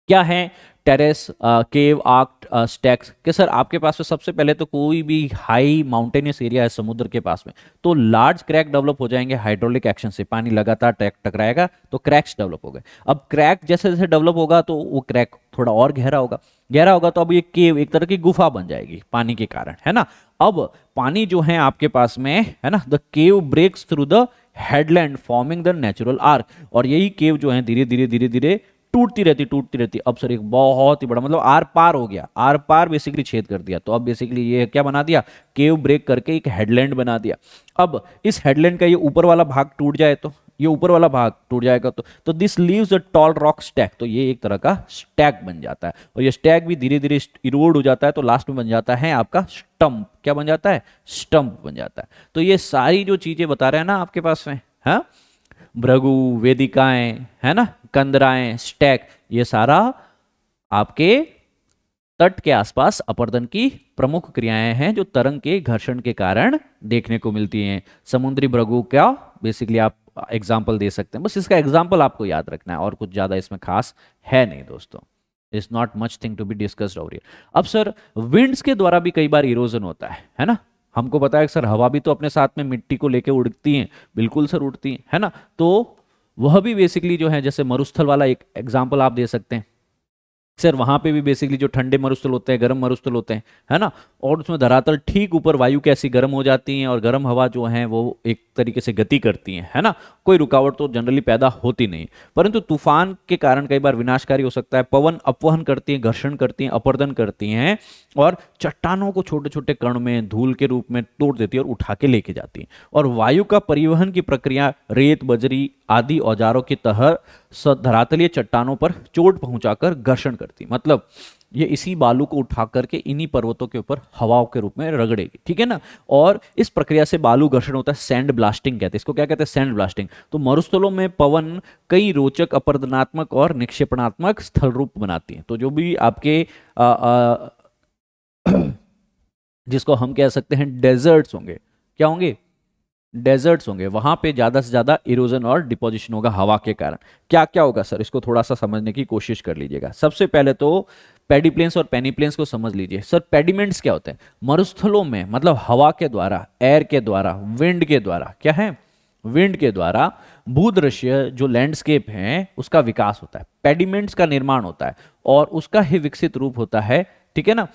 क्या है टेरेस, केव, आर्क, स्टैक्स के सर आपके पास में सबसे पहले तो कोई भी हाई माउंटेनियस एरिया है समुद्र के पास में, तो लार्ज क्रैक डेवलप हो जाएंगे हाइड्रोलिक एक्शन से, पानी लगातार टकराएगा तो क्रैक्स डेवलप हो गए। अब क्रैक जैसे जैसे डेवलप होगा तो वो क्रैक थोड़ा और गहरा होगा, गहरा होगा तो अब ये केव एक तरह की गुफा बन जाएगी पानी के कारण, है ना। अब पानी जो है आपके पास में, है ना, the cave breaks through the headland forming the natural arch, और यही केव जो है धीरे धीरे धीरे धीरे टूटती रहती। अब सर एक बहुत ही बड़ा मतलब आर पार हो गया, आर पार बेसिकली छेद कर दिया। तो अब बेसिकली ये क्या बना दिया, केव ब्रेक करके एक हेडलैंड बना दिया। अब इस हेडलैंड का ये ऊपर वाला भाग टूट जाए तो, ये ऊपर वाला भाग टूट जाएगा तो this leaves a tall rock stack, तो ये एक तरह का स्टैक बन जाता है, और ये स्टैक भी धीरे धीरे इरोड हो जाता है, तो लास्ट में बन जाता है आपका स्टंप। क्या बन जाता है, स्टंप बन जाता है। तो ये सारी जो चीजें बता रहे हैं ना आपके पास में, हाँ, भृगु, वेदिकाएं, है ना, कंदराएं, स्टैक, ये सारा आपके तट के आसपास अपर्दन की प्रमुख क्रियाएं हैं जो तरंग के घर्षण के कारण देखने को मिलती हैं। समुद्री भृगु का बेसिकली आप एग्जाम्पल दे सकते हैं, बस इसका एग्जाम्पल आपको याद रखना है, और कुछ ज्यादा इसमें खास है नहीं दोस्तों। It's not much thing to be discussed over here. अब सर विंड्स के द्वारा भी कई बार इरोजन होता है ना। हमको पता है कि सर हवा भी तो अपने साथ में मिट्टी को लेके उड़ती है, बिल्कुल सर उड़ती है ना। तो वह भी बेसिकली जो है, जैसे मरुस्थल वाला एक एग्जाम्पल आप दे सकते हैं सर, वहां पे भी बेसिकली जो ठंडे मरुस्थल होते हैं, गर्म मरुस्थल होते हैं, है ना, और उसमें धरातल ठीक ऊपर वायु कैसी गर्म हो जाती है, और गर्म हवा जो है वो एक तरीके से गति करती है ना। कोई रुकावट तो जनरली पैदा होती नहीं, परंतु तूफान के कारण कई बार विनाशकारी हो सकता है। पवन अपवहन करती है, घर्षण करती है, अपर्दन करती हैं, और चट्टानों को छोटे छोटे कण में धूल के रूप में तोड़ देती है और उठा के लेके जाती है। और वायु का परिवहन की प्रक्रिया रेत, बजरी आदि औजारों की तरह धरातलीय चट्टानों पर चोट पहुंचाकर घर्षण करती, मतलब ये इसी बालू को उठा करके इन्हीं पर्वतों के ऊपर हवाओं के रूप में रगड़ेगी, ठीक है ना। और इस प्रक्रिया से बालू घर्षण होता है, सैंड ब्लास्टिंग कहते हैं इसको। क्या कहते हैं, सैंड ब्लास्टिंग। तो मरुस्थलों में पवन कई रोचक अपर्दनात्मक और निक्षेपणात्मक स्थल रूप बनाती है। तो जो भी आपके जिसको हम कह सकते हैं डेजर्ट्स होंगे, क्या होंगे, डेजर्ट्स होंगे, वहां पे ज्यादा से ज्यादा इरोजन और डिपोजिशन होगा हवा के कारण। क्या क्या होगा सर, इसको थोड़ा सा समझने की कोशिश कर लीजिएगा। सबसे पहले तो पैडी प्लेन्स और पेनी प्लेन्स को समझ लीजिए। सर पेडिमेंट्स क्या होते हैं, मरुस्थलों में मतलब हवा के द्वारा, एयर के द्वारा, विंड के द्वारा, क्या है, विंड के द्वारा भूदृश्य जो लैंडस्केप है उसका विकास होता है, पेडिमेंट्स का निर्माण होता है, और उसका ही विकसित रूप होता है, ठीक है ना।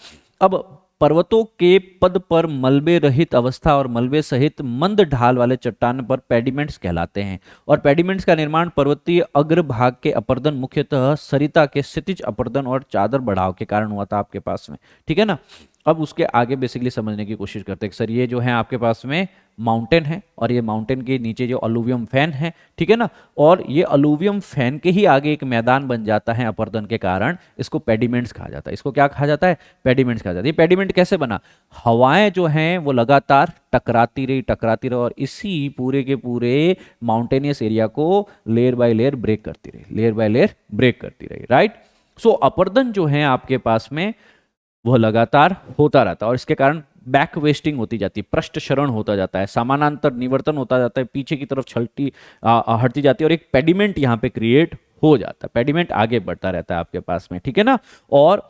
अब पर्वतों के पद पर मलबे रहित अवस्था और मलबे सहित मंद ढाल वाले चट्टान पर पेडिमेंट्स कहलाते हैं। और पेडिमेंट्स का निर्माण पर्वतीय अग्रभाग के अपर्दन, मुख्यतः सरिता के क्षितिज अपर्दन और चादर बढ़ाव के कारण हुआ था आपके पास में, ठीक है ना। अब उसके आगे बेसिकली समझने की कोशिश करते हैं सर, ये जो है आपके पास में माउंटेन है, और ये माउंटेन के नीचे जो अलुवियम फैन है, ठीक है ना, और ये अलुवियम फैन के ही आगे एक मैदान बन जाता है अपर्दन के कारण, इसको पेडिमेंट्स कहा जाता है। इसको क्या कहा जाता है, पेडिमेंट्स कहा जाता है। ये पेडिमेंट कैसे बना, हवाएं जो हैं वो लगातार टकराती रही, और इसी पूरे के पूरे माउंटेनियस एरिया को लेयर बाय लेयर ब्रेक करती रही, लेयर बाय लेयर ब्रेक करती रही, राइट। सो अपर्दन जो है आपके पास में वह लगातार होता रहता है, और इसके कारण बैक वेस्टिंग होती जाती है, पृष्ठ क्षरण होता जाता है, समानांतर निवर्तन होता जाता है, पीछे की तरफ हटती जाती है, और एक पेडिमेंट यहाँ पे क्रिएट हो जाता है, पेडिमेंट आगे बढ़ता रहता है आपके पास में, ठीक है ना। और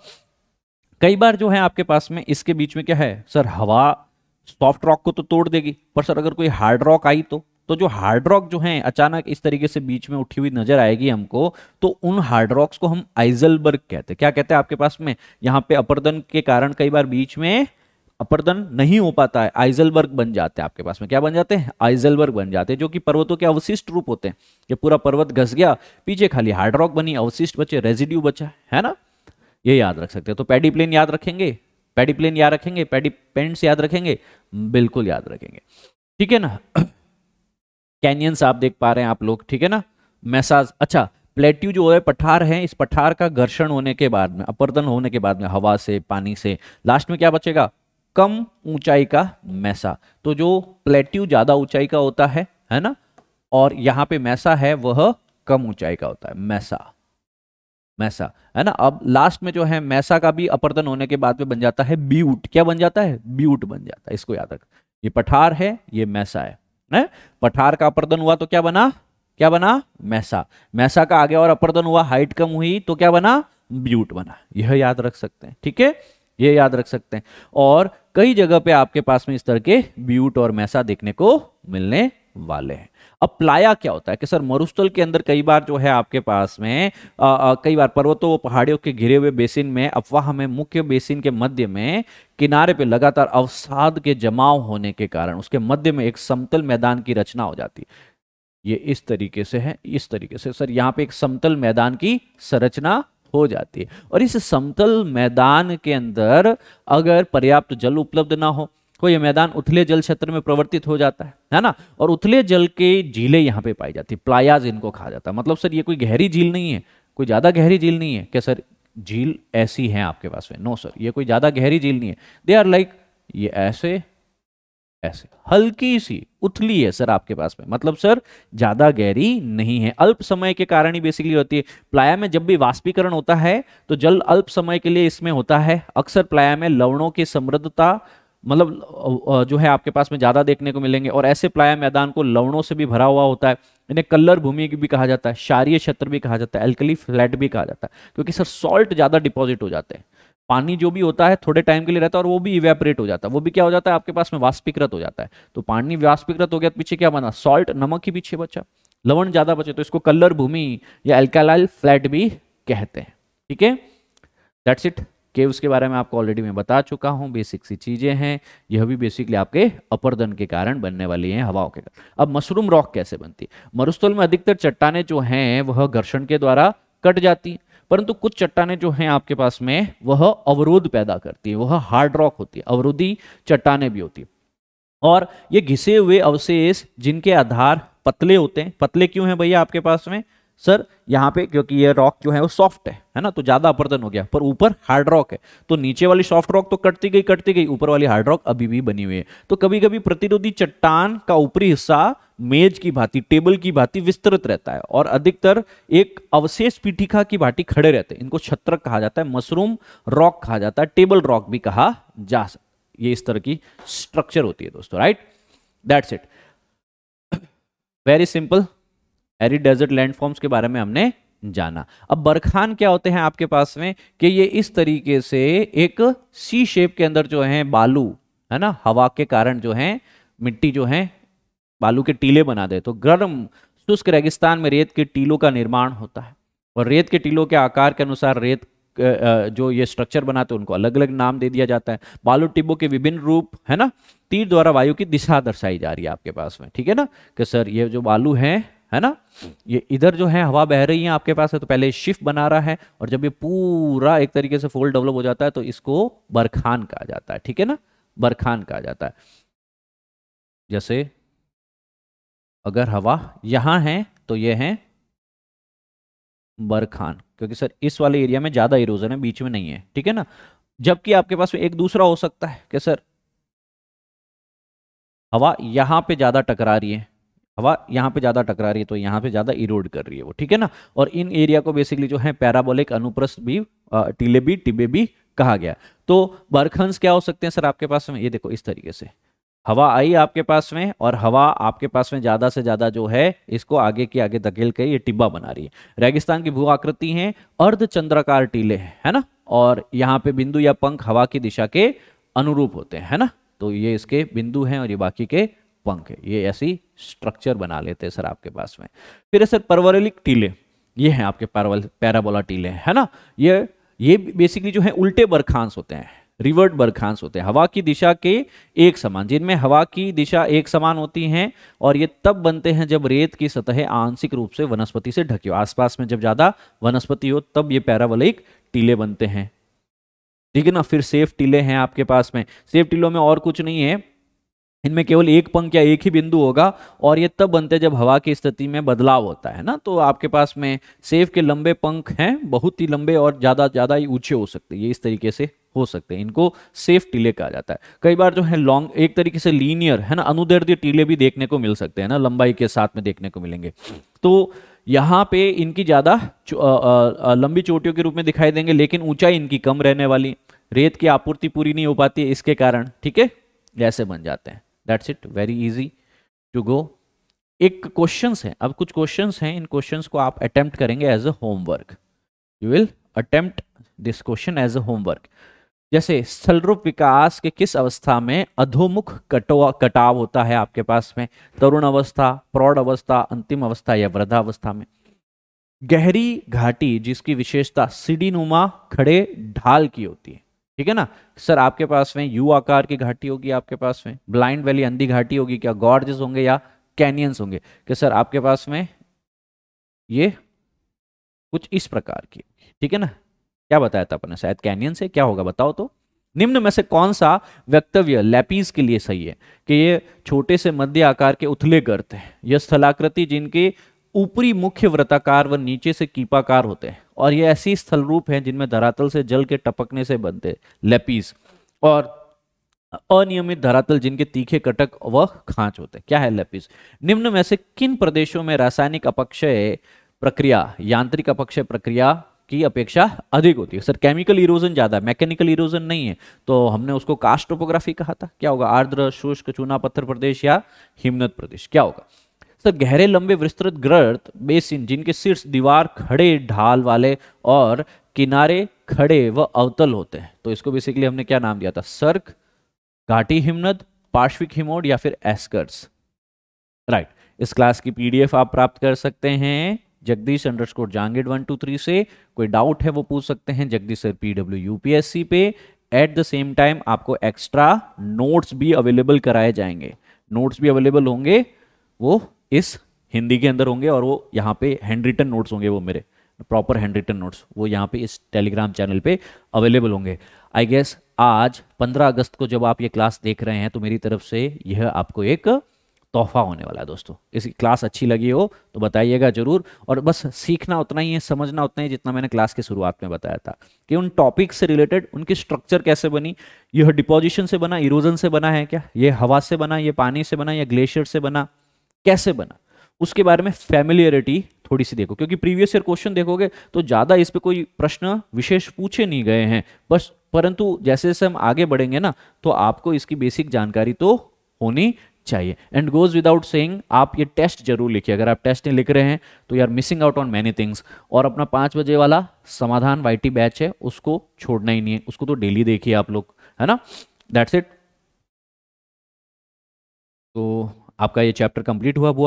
कई बार जो है आपके पास में इसके बीच में क्या है सर, हवा सॉफ्ट रॉक को तो तोड़ देगी, पर सर अगर कोई हार्ड रॉक आई तो तो जो हार्ड रॉक जो है अचानक इस तरीके से बीच में उठी हुई नजर आएगी हमको, तो उन हार्ड रॉक्स को हम आइजलबर्ग कहते हैं। क्या कहते हैं आपके पास में, यहाँ पे अपरदन के कारण कई बार बीच में अपरदन नहीं हो पाता है, आइजलबर्ग बन जाते हैं आपके पास में। क्या बन जाते हैं, आइजलबर्ग बन जाते हैं, जो कि पर्वतों के अवशिष्ट रूप होते हैं। ये पूरा पर्वत घस गया, पीछे खाली हार्ड रॉक बनी, अवशिष्ट बचे, रेजिड्यू बचा, है ना। ये याद रख सकते हैं। तो पैडी प्लेन याद रखेंगे, पैडी प्लेन याद रखेंगे, पैडी पेंट्स याद रखेंगे, बिल्कुल याद रखेंगे, ठीक है ना। कैनियंस आप देख पा रहे हैं आप लोग, ठीक है ना। मैसाज, अच्छा प्लेट्यू जो है पठार है, इस पठार का घर्षण होने के बाद में, अपरदन होने के बाद में हवा से, पानी से, लास्ट में क्या बचेगा, कम ऊंचाई का मैसा। तो जो प्लेट्यू ज्यादा ऊंचाई का होता है ना, और यहाँ पे मैसा है वह कम ऊंचाई का होता है, मैसा, मैसा, है ना। अब लास्ट में जो है मैसा का भी अपरदन होने के बाद में बन जाता है ब्यूट। क्या बन जाता है, ब्यूट बन जाता है, इसको याद रख। ये पठार है, ये मैसा है। पठार का अपरदन हुआ तो क्या बना, क्या बना, मैसा। मैसा का आगे और अपरदन हुआ, हाइट कम हुई तो क्या बना, ब्यूट बना। यह याद रख सकते हैं, ठीक है, ये याद रख सकते हैं। और कई जगह पे आपके पास में इस तरह के ब्यूट और मैसा देखने को मिलने वाले हैं। अब प्लाया क्या होता है कि सर मरुस्थल के अंदर कई बार जो है आपके पास में कई बार पर्वतों पहाड़ियों के घिरे हुए बेसिन में, अफवाह में, मुख्य बेसिन के मध्य में किनारे पे लगातार अवसाद के जमाव होने के कारण उसके मध्य में एक समतल मैदान की रचना हो जाती है। ये इस तरीके से है, इस तरीके से सर यहाँ पे एक समतल मैदान की संरचना हो जाती है। और इस समतल मैदान के अंदर अगर पर्याप्त जल उपलब्ध ना हो, तो ये मैदान उथले जल क्षेत्र में प्रवर्तित हो जाता है ना। और उथले जल के झीलें यहाँ पे पाई जाती है, प्लायाज इनको कहा जाता है। मतलब सर ये कोई गहरी झील नहीं है, कोई ज्यादा गहरी झील नहीं है। क्या सर झील ऐसी है आपके पास में, नो सर ये कोई ज्यादा गहरी झील नहीं है। दे आर लाइक ये ऐसे ऐसे हल्की सी उथली है सर आपके पास में, मतलब सर ज्यादा गहरी नहीं है, अल्प समय के कारण ही बेसिकली होती है। प्लाया में जब भी वाष्पीकरण होता है तो जल अल्प समय के लिए इसमें होता है। अक्सर प्लाया में लवणों की समृद्धता मतलब जो है आपके पास में ज्यादा देखने को मिलेंगे। और ऐसे प्लाया मैदान को लवणों से भी भरा हुआ होता है। इन्हें कल्लर भूमि भी कहा जाता है, क्षारीय क्षेत्र भी कहा जाता है, एल्कली फ्लैट भी कहा जाता है, क्योंकि सर सॉल्ट ज्यादा डिपॉजिट हो जाते हैं। पानी जो भी होता है थोड़े टाइम के लिए रहता है और वो भी इवेपोरेट हो जाता है, वो भी क्या हो जाता है आपके पास में, वाष्पीकृत हो जाता है। तो पानी वाष्पीकृत हो गया तो पीछे क्या बना, सॉल्ट, नमक ही पीछे बचा, लवण ज्यादा बचे, तो इसको कल्लर भूमि या एल्कालाइल फ्लैट भी कहते हैं, ठीक है। That's it. केव्स के बारे में आपको ऑलरेडी मैं बता चुका हूं, बेसिक सी चीजें हैं। यह भी बेसिकली आपके अपरदन के कारण बनने वाली हैं, हवाओं के कारण। अब मशरूम रॉक कैसे बनती है, मरुस्थल में अधिकतर चट्टानें जो हैं वह घर्षण के द्वारा कट जाती हैं, परंतु कुछ चट्टानें जो हैं आपके पास में वह अवरोध पैदा करती है, वह हार्ड रॉक होती है, अवरोधी चट्टानें भी होती है। और ये घिसे हुए अवशेष जिनके आधार पतले होते हैं, पतले क्यों हैं भैया आपके पास में, सर यहाँ पे क्योंकि ये रॉक जो है वो सॉफ्ट है ना, तो ज्यादा अपरदन हो गया, पर ऊपर हार्ड रॉक है, तो नीचे वाली सॉफ्ट रॉक तो कटती गई, ऊपर वाली हार्ड रॉक अभी भी बनी हुई है। तो कभी कभी प्रतिरोधी चट्टान का ऊपरी हिस्सा मेज की भांति, टेबल की भांति विस्तृत रहता है और अधिकतर एक अवशेष पीठिका की भांति खड़े रहते हैं। इनको छत्रक कहा जाता है, मशरूम रॉक कहा जाता है, टेबल रॉक भी कहा जा सकता है। ये इस तरह की स्ट्रक्चर होती है दोस्तों, right. That's it, very simple. Arid desert landforms के बारे में हमने जाना। अब बरखान क्या होते हैं आपके पास में, कि ये इस तरीके से एक सी शेप के अंदर जो है बालू है ना, हवा के कारण जो है मिट्टी जो है बालू के टीले बना दे। तो गर्म शुष्क रेगिस्तान में रेत के टीलों का निर्माण होता है और रेत के टीलों के आकार के अनुसार रेत जो ये स्ट्रक्चर बनाते हैं उनको अलग अलग नाम दे दिया जाता है। बालू टिब्बों के विभिन्न रूप है ना, तीर द्वारा वायु की दिशा दर्शाई जा रही है आपके पास में, ठीक है ना, कि सर ये जो बालू है ना, ये इधर जो है हवा बह रही है आपके पास है, तो पहले शिफ्ट बना रहा है और जब ये पूरा एक तरीके से फोल्ड डेवलप हो जाता है तो इसको बरखान कहा जाता है, ठीक है ना, बरखान कहा जाता है। जैसे अगर हवा यहां है तो ये है बरखान, क्योंकि सर इस वाले एरिया में ज्यादा इरोजन है, बीच में नहीं है, ठीक है ना। जबकि आपके पास एक दूसरा हो सकता है कि सर हवा यहां पे ज्यादा टकरा रही है, हवा यहाँ पे ज्यादा टकरा रही है तो यहाँ पे ज्यादा इरोड कर रही है वो, ठीक है ना। और इन एरिया को बेसिकली जो है पैराबोलिक अनुप्रस्थ भी, टीले भी, टिब्बे भी कहा गया। तो बरखंस क्या हो सकते हैं सर आपके पास में, ये देखो इस तरीके से हवा आई आपके पास में और हवा आपके पास में ज्यादा से ज्यादा जो है इसको आगे के आगे धकेल के ये टिब्बा बना रही है। रेगिस्तान की भू आकृति है, अर्धचंद्राकार टीले है ना, और यहाँ पे बिंदु या पंख हवा की दिशा के अनुरूप होते हैं, है ना। तो ये इसके बिंदु हैं और ये बाकी के पंख है, ये ऐसी स्ट्रक्चर बना लेते हैं सर आपके पास में। फिर है सर परवलयिक टीले, ये हैं आपके पैराबोला टीले, है ना। ये बेसिकली जो है उल्टे बरखांस होते हैं, रिवर्ट बरखांस होते हैं, हवा की दिशा के एक समान, जिनमें हवा की दिशा एक समान होती हैं, और ये तब बनते हैं जब रेत की सतह आंशिक रूप से वनस्पति से ढकी हो, आसपास में जब ज्यादा वनस्पति हो तब ये पैराबोलिक टीले बनते हैं, ठीक है ना। फिर सेफ टीले हैं आपके पास में, सेफ टीलों में और कुछ नहीं है, इनमें केवल एक पंख या एक ही बिंदु होगा, और ये तब बनते हैं जब हवा की स्थिति में बदलाव होता है ना। तो आपके पास में सेफ के लंबे पंख हैं, बहुत ही लंबे और ज्यादा ही ऊंचे हो सकते हैं, ये इस तरीके से हो सकते हैं, इनको सेफ टीले कहा जाता है। कई बार जो है लॉन्ग, एक तरीके से लीनियर, है ना, अनुदैर्ध्य टीले भी देखने को मिल सकते हैं ना, लंबाई के साथ में देखने को मिलेंगे। तो यहाँ पे इनकी ज्यादा लंबी चोटियों के रूप में दिखाई देंगे, लेकिन ऊंचाई इनकी कम रहने वाली, रेत की आपूर्ति पूरी नहीं हो पाती है इसके कारण, ठीक है, ऐसे बन जाते हैं। That's it, very easy to go. एक क्वेश्चंस है, अब कुछ क्वेश्चंस हैं, इन क्वेश्चंस को आप अटेम्प्ट करेंगे as a homework, you will attempt this question as a homework. जैसे स्थलरूप विकास के किस अवस्था में अधोमुख कटाव होता है आपके पास में, तरुण अवस्था, प्रौढ़ अवस्था, अंतिम अवस्था या वृद्धावस्था में। गहरी घाटी जिसकी विशेषता सीढ़ीनुमा खड़े ढाल की होती है, ठीक है ना सर, आपके पास में यू आकार की घाटी होगी, आपके पास में ब्लाइंड वैली अंधी घाटी होगी, क्या गॉर्जेस होंगे या कैनियंस होंगे, कि सर आपके पास में ये कुछ इस प्रकार की, ठीक है ना। क्या बताया था अपने, शायद कैनियन से, क्या होगा बताओ तो। निम्न में से कौन सा वक्तव्य लैपीज के लिए सही है, कि ये छोटे से मध्य आकार के उथले गर्त हैं, यह स्थलाकृति जिनके ऊपरी मुख्य वृत्ताकार व नीचे से कीपाकार होते हैं, और ये ऐसी स्थल रूप है जिनमें धरातल से जल के टपकने से बनते लैपीज, और अनियमित धरातल जिनके तीखे कटक व खांच होते हैं, क्या है लैपीज। निम्न में से किन प्रदेशों में रासायनिक अपक्षय प्रक्रिया यांत्रिक अपक्षय प्रक्रिया की अपेक्षा अधिक होती है, सर केमिकल इरोजन ज्यादा है, मैकेनिकल इरोजन नहीं है, तो हमने उसको कास्ट टोपोग्राफी कहा था, क्या होगा, आर्द्र शुष्क चूना पत्थर प्रदेश या हिमनद प्रदेश, क्या होगा सर। गहरे लंबे विस्तृत गर्त बेसिन जिनके शीर्ष दीवार खड़े ढाल वाले और किनारे खड़े व अवतल होते हैं, तो इसको बेसिकली हमने क्या नाम दिया था, सर्क, घाटी हिमनद, पार्श्विक हिमोड या फिर एस्कर्स, राइट। इस क्लास की पीडीएफ आप प्राप्त कर सकते हैं जगदीश_जांगिड 123 से, कोई डाउट है वो पूछ सकते हैं जगदीश सर PW UPSC पे। एट द सेम टाइम आपको एक्स्ट्रा नोट्स भी अवेलेबल कराए जाएंगे, नोट्स भी अवेलेबल होंगे, वो इस हिंदी के अंदर होंगे, और वो यहाँ पे हैंड रिटन नोट्स होंगे, वो मेरे प्रॉपर हैंड रिटन नोट्स वो यहाँ पे इस टेलीग्राम चैनल पे अवेलेबल होंगे। आई गेस आज 15 अगस्त को जब आप ये क्लास देख रहे हैं तो मेरी तरफ से यह आपको एक तोहफा होने वाला है दोस्तों। इस क्लास अच्छी लगी हो तो बताइएगा जरूर, और बस सीखना उतना ही है, समझना उतना ही जितना मैंने क्लास के शुरुआत में बताया था, कि उन टॉपिक से रिलेटेड उनकी स्ट्रक्चर कैसे बनी, यह डिपोजिशन से बना, इरोजन से बना है क्या, ये हवा से बना, ये पानी से बना, या ग्लेशियर से बना, कैसे बना, उसके बारे में फैमिलियरिटी थोड़ी सी देखो, क्योंकि प्रीवियस ईयर क्वेश्चन देखोगे तो ज्यादा इस पे कोई प्रश्न विशेष पूछे नहीं गए हैं बस, परंतु जैसे जैसे हम आगे बढ़ेंगे ना तो आपको इसकी बेसिक जानकारी तो होनी चाहिए। एंड गोज विदाउट सेइंग, आप ये टेस्ट जरूर लिखिए, अगर आप टेस्ट नहीं लिख रहे हैं तो यार missing out on many things. और अपना 5 बजे वाला समाधान वाईटी बैच है, उसको छोड़ना ही नहीं है, उसको तो डेली देखिए आप लोग, है ना। That's it. तो आपका ये चैप्टर कंप्लीट हुआ, भू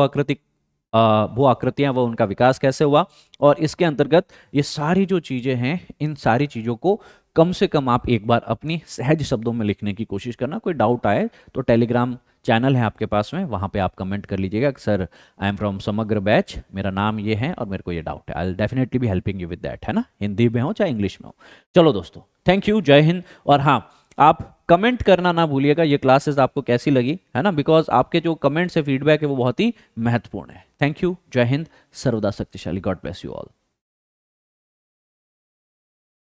आकृतियां व उनका विकास कैसे हुआ, और इसके अंतर्गत ये सारी जो चीजें हैं, इन सारी चीजों को कम से कम आप एक बार अपनी सहज शब्दों में लिखने की कोशिश करना। कोई डाउट आए तो टेलीग्राम चैनल है आपके पास में, वहां पे आप कमेंट कर लीजिएगा कि सर आई एम फ्रॉम समग्र बैच, मेरा नाम ये है और मेरे को ये डाउट है, I will definitely be helping you with that, है ना, हिंदी में हो चाहे इंग्लिश में हो। चलो दोस्तों, थैंक यू, जय हिंद। और हाँ, आप कमेंट करना ना भूलिएगा ये क्लासेस आपको कैसी लगी, है ना, बिकॉज आपके जो कमेंट्स है, फीडबैक है, वो बहुत ही महत्वपूर्ण है। थैंक यू, जय हिंद, सर्वदा शक्तिशाली, गॉड ब्लेस यू ऑल।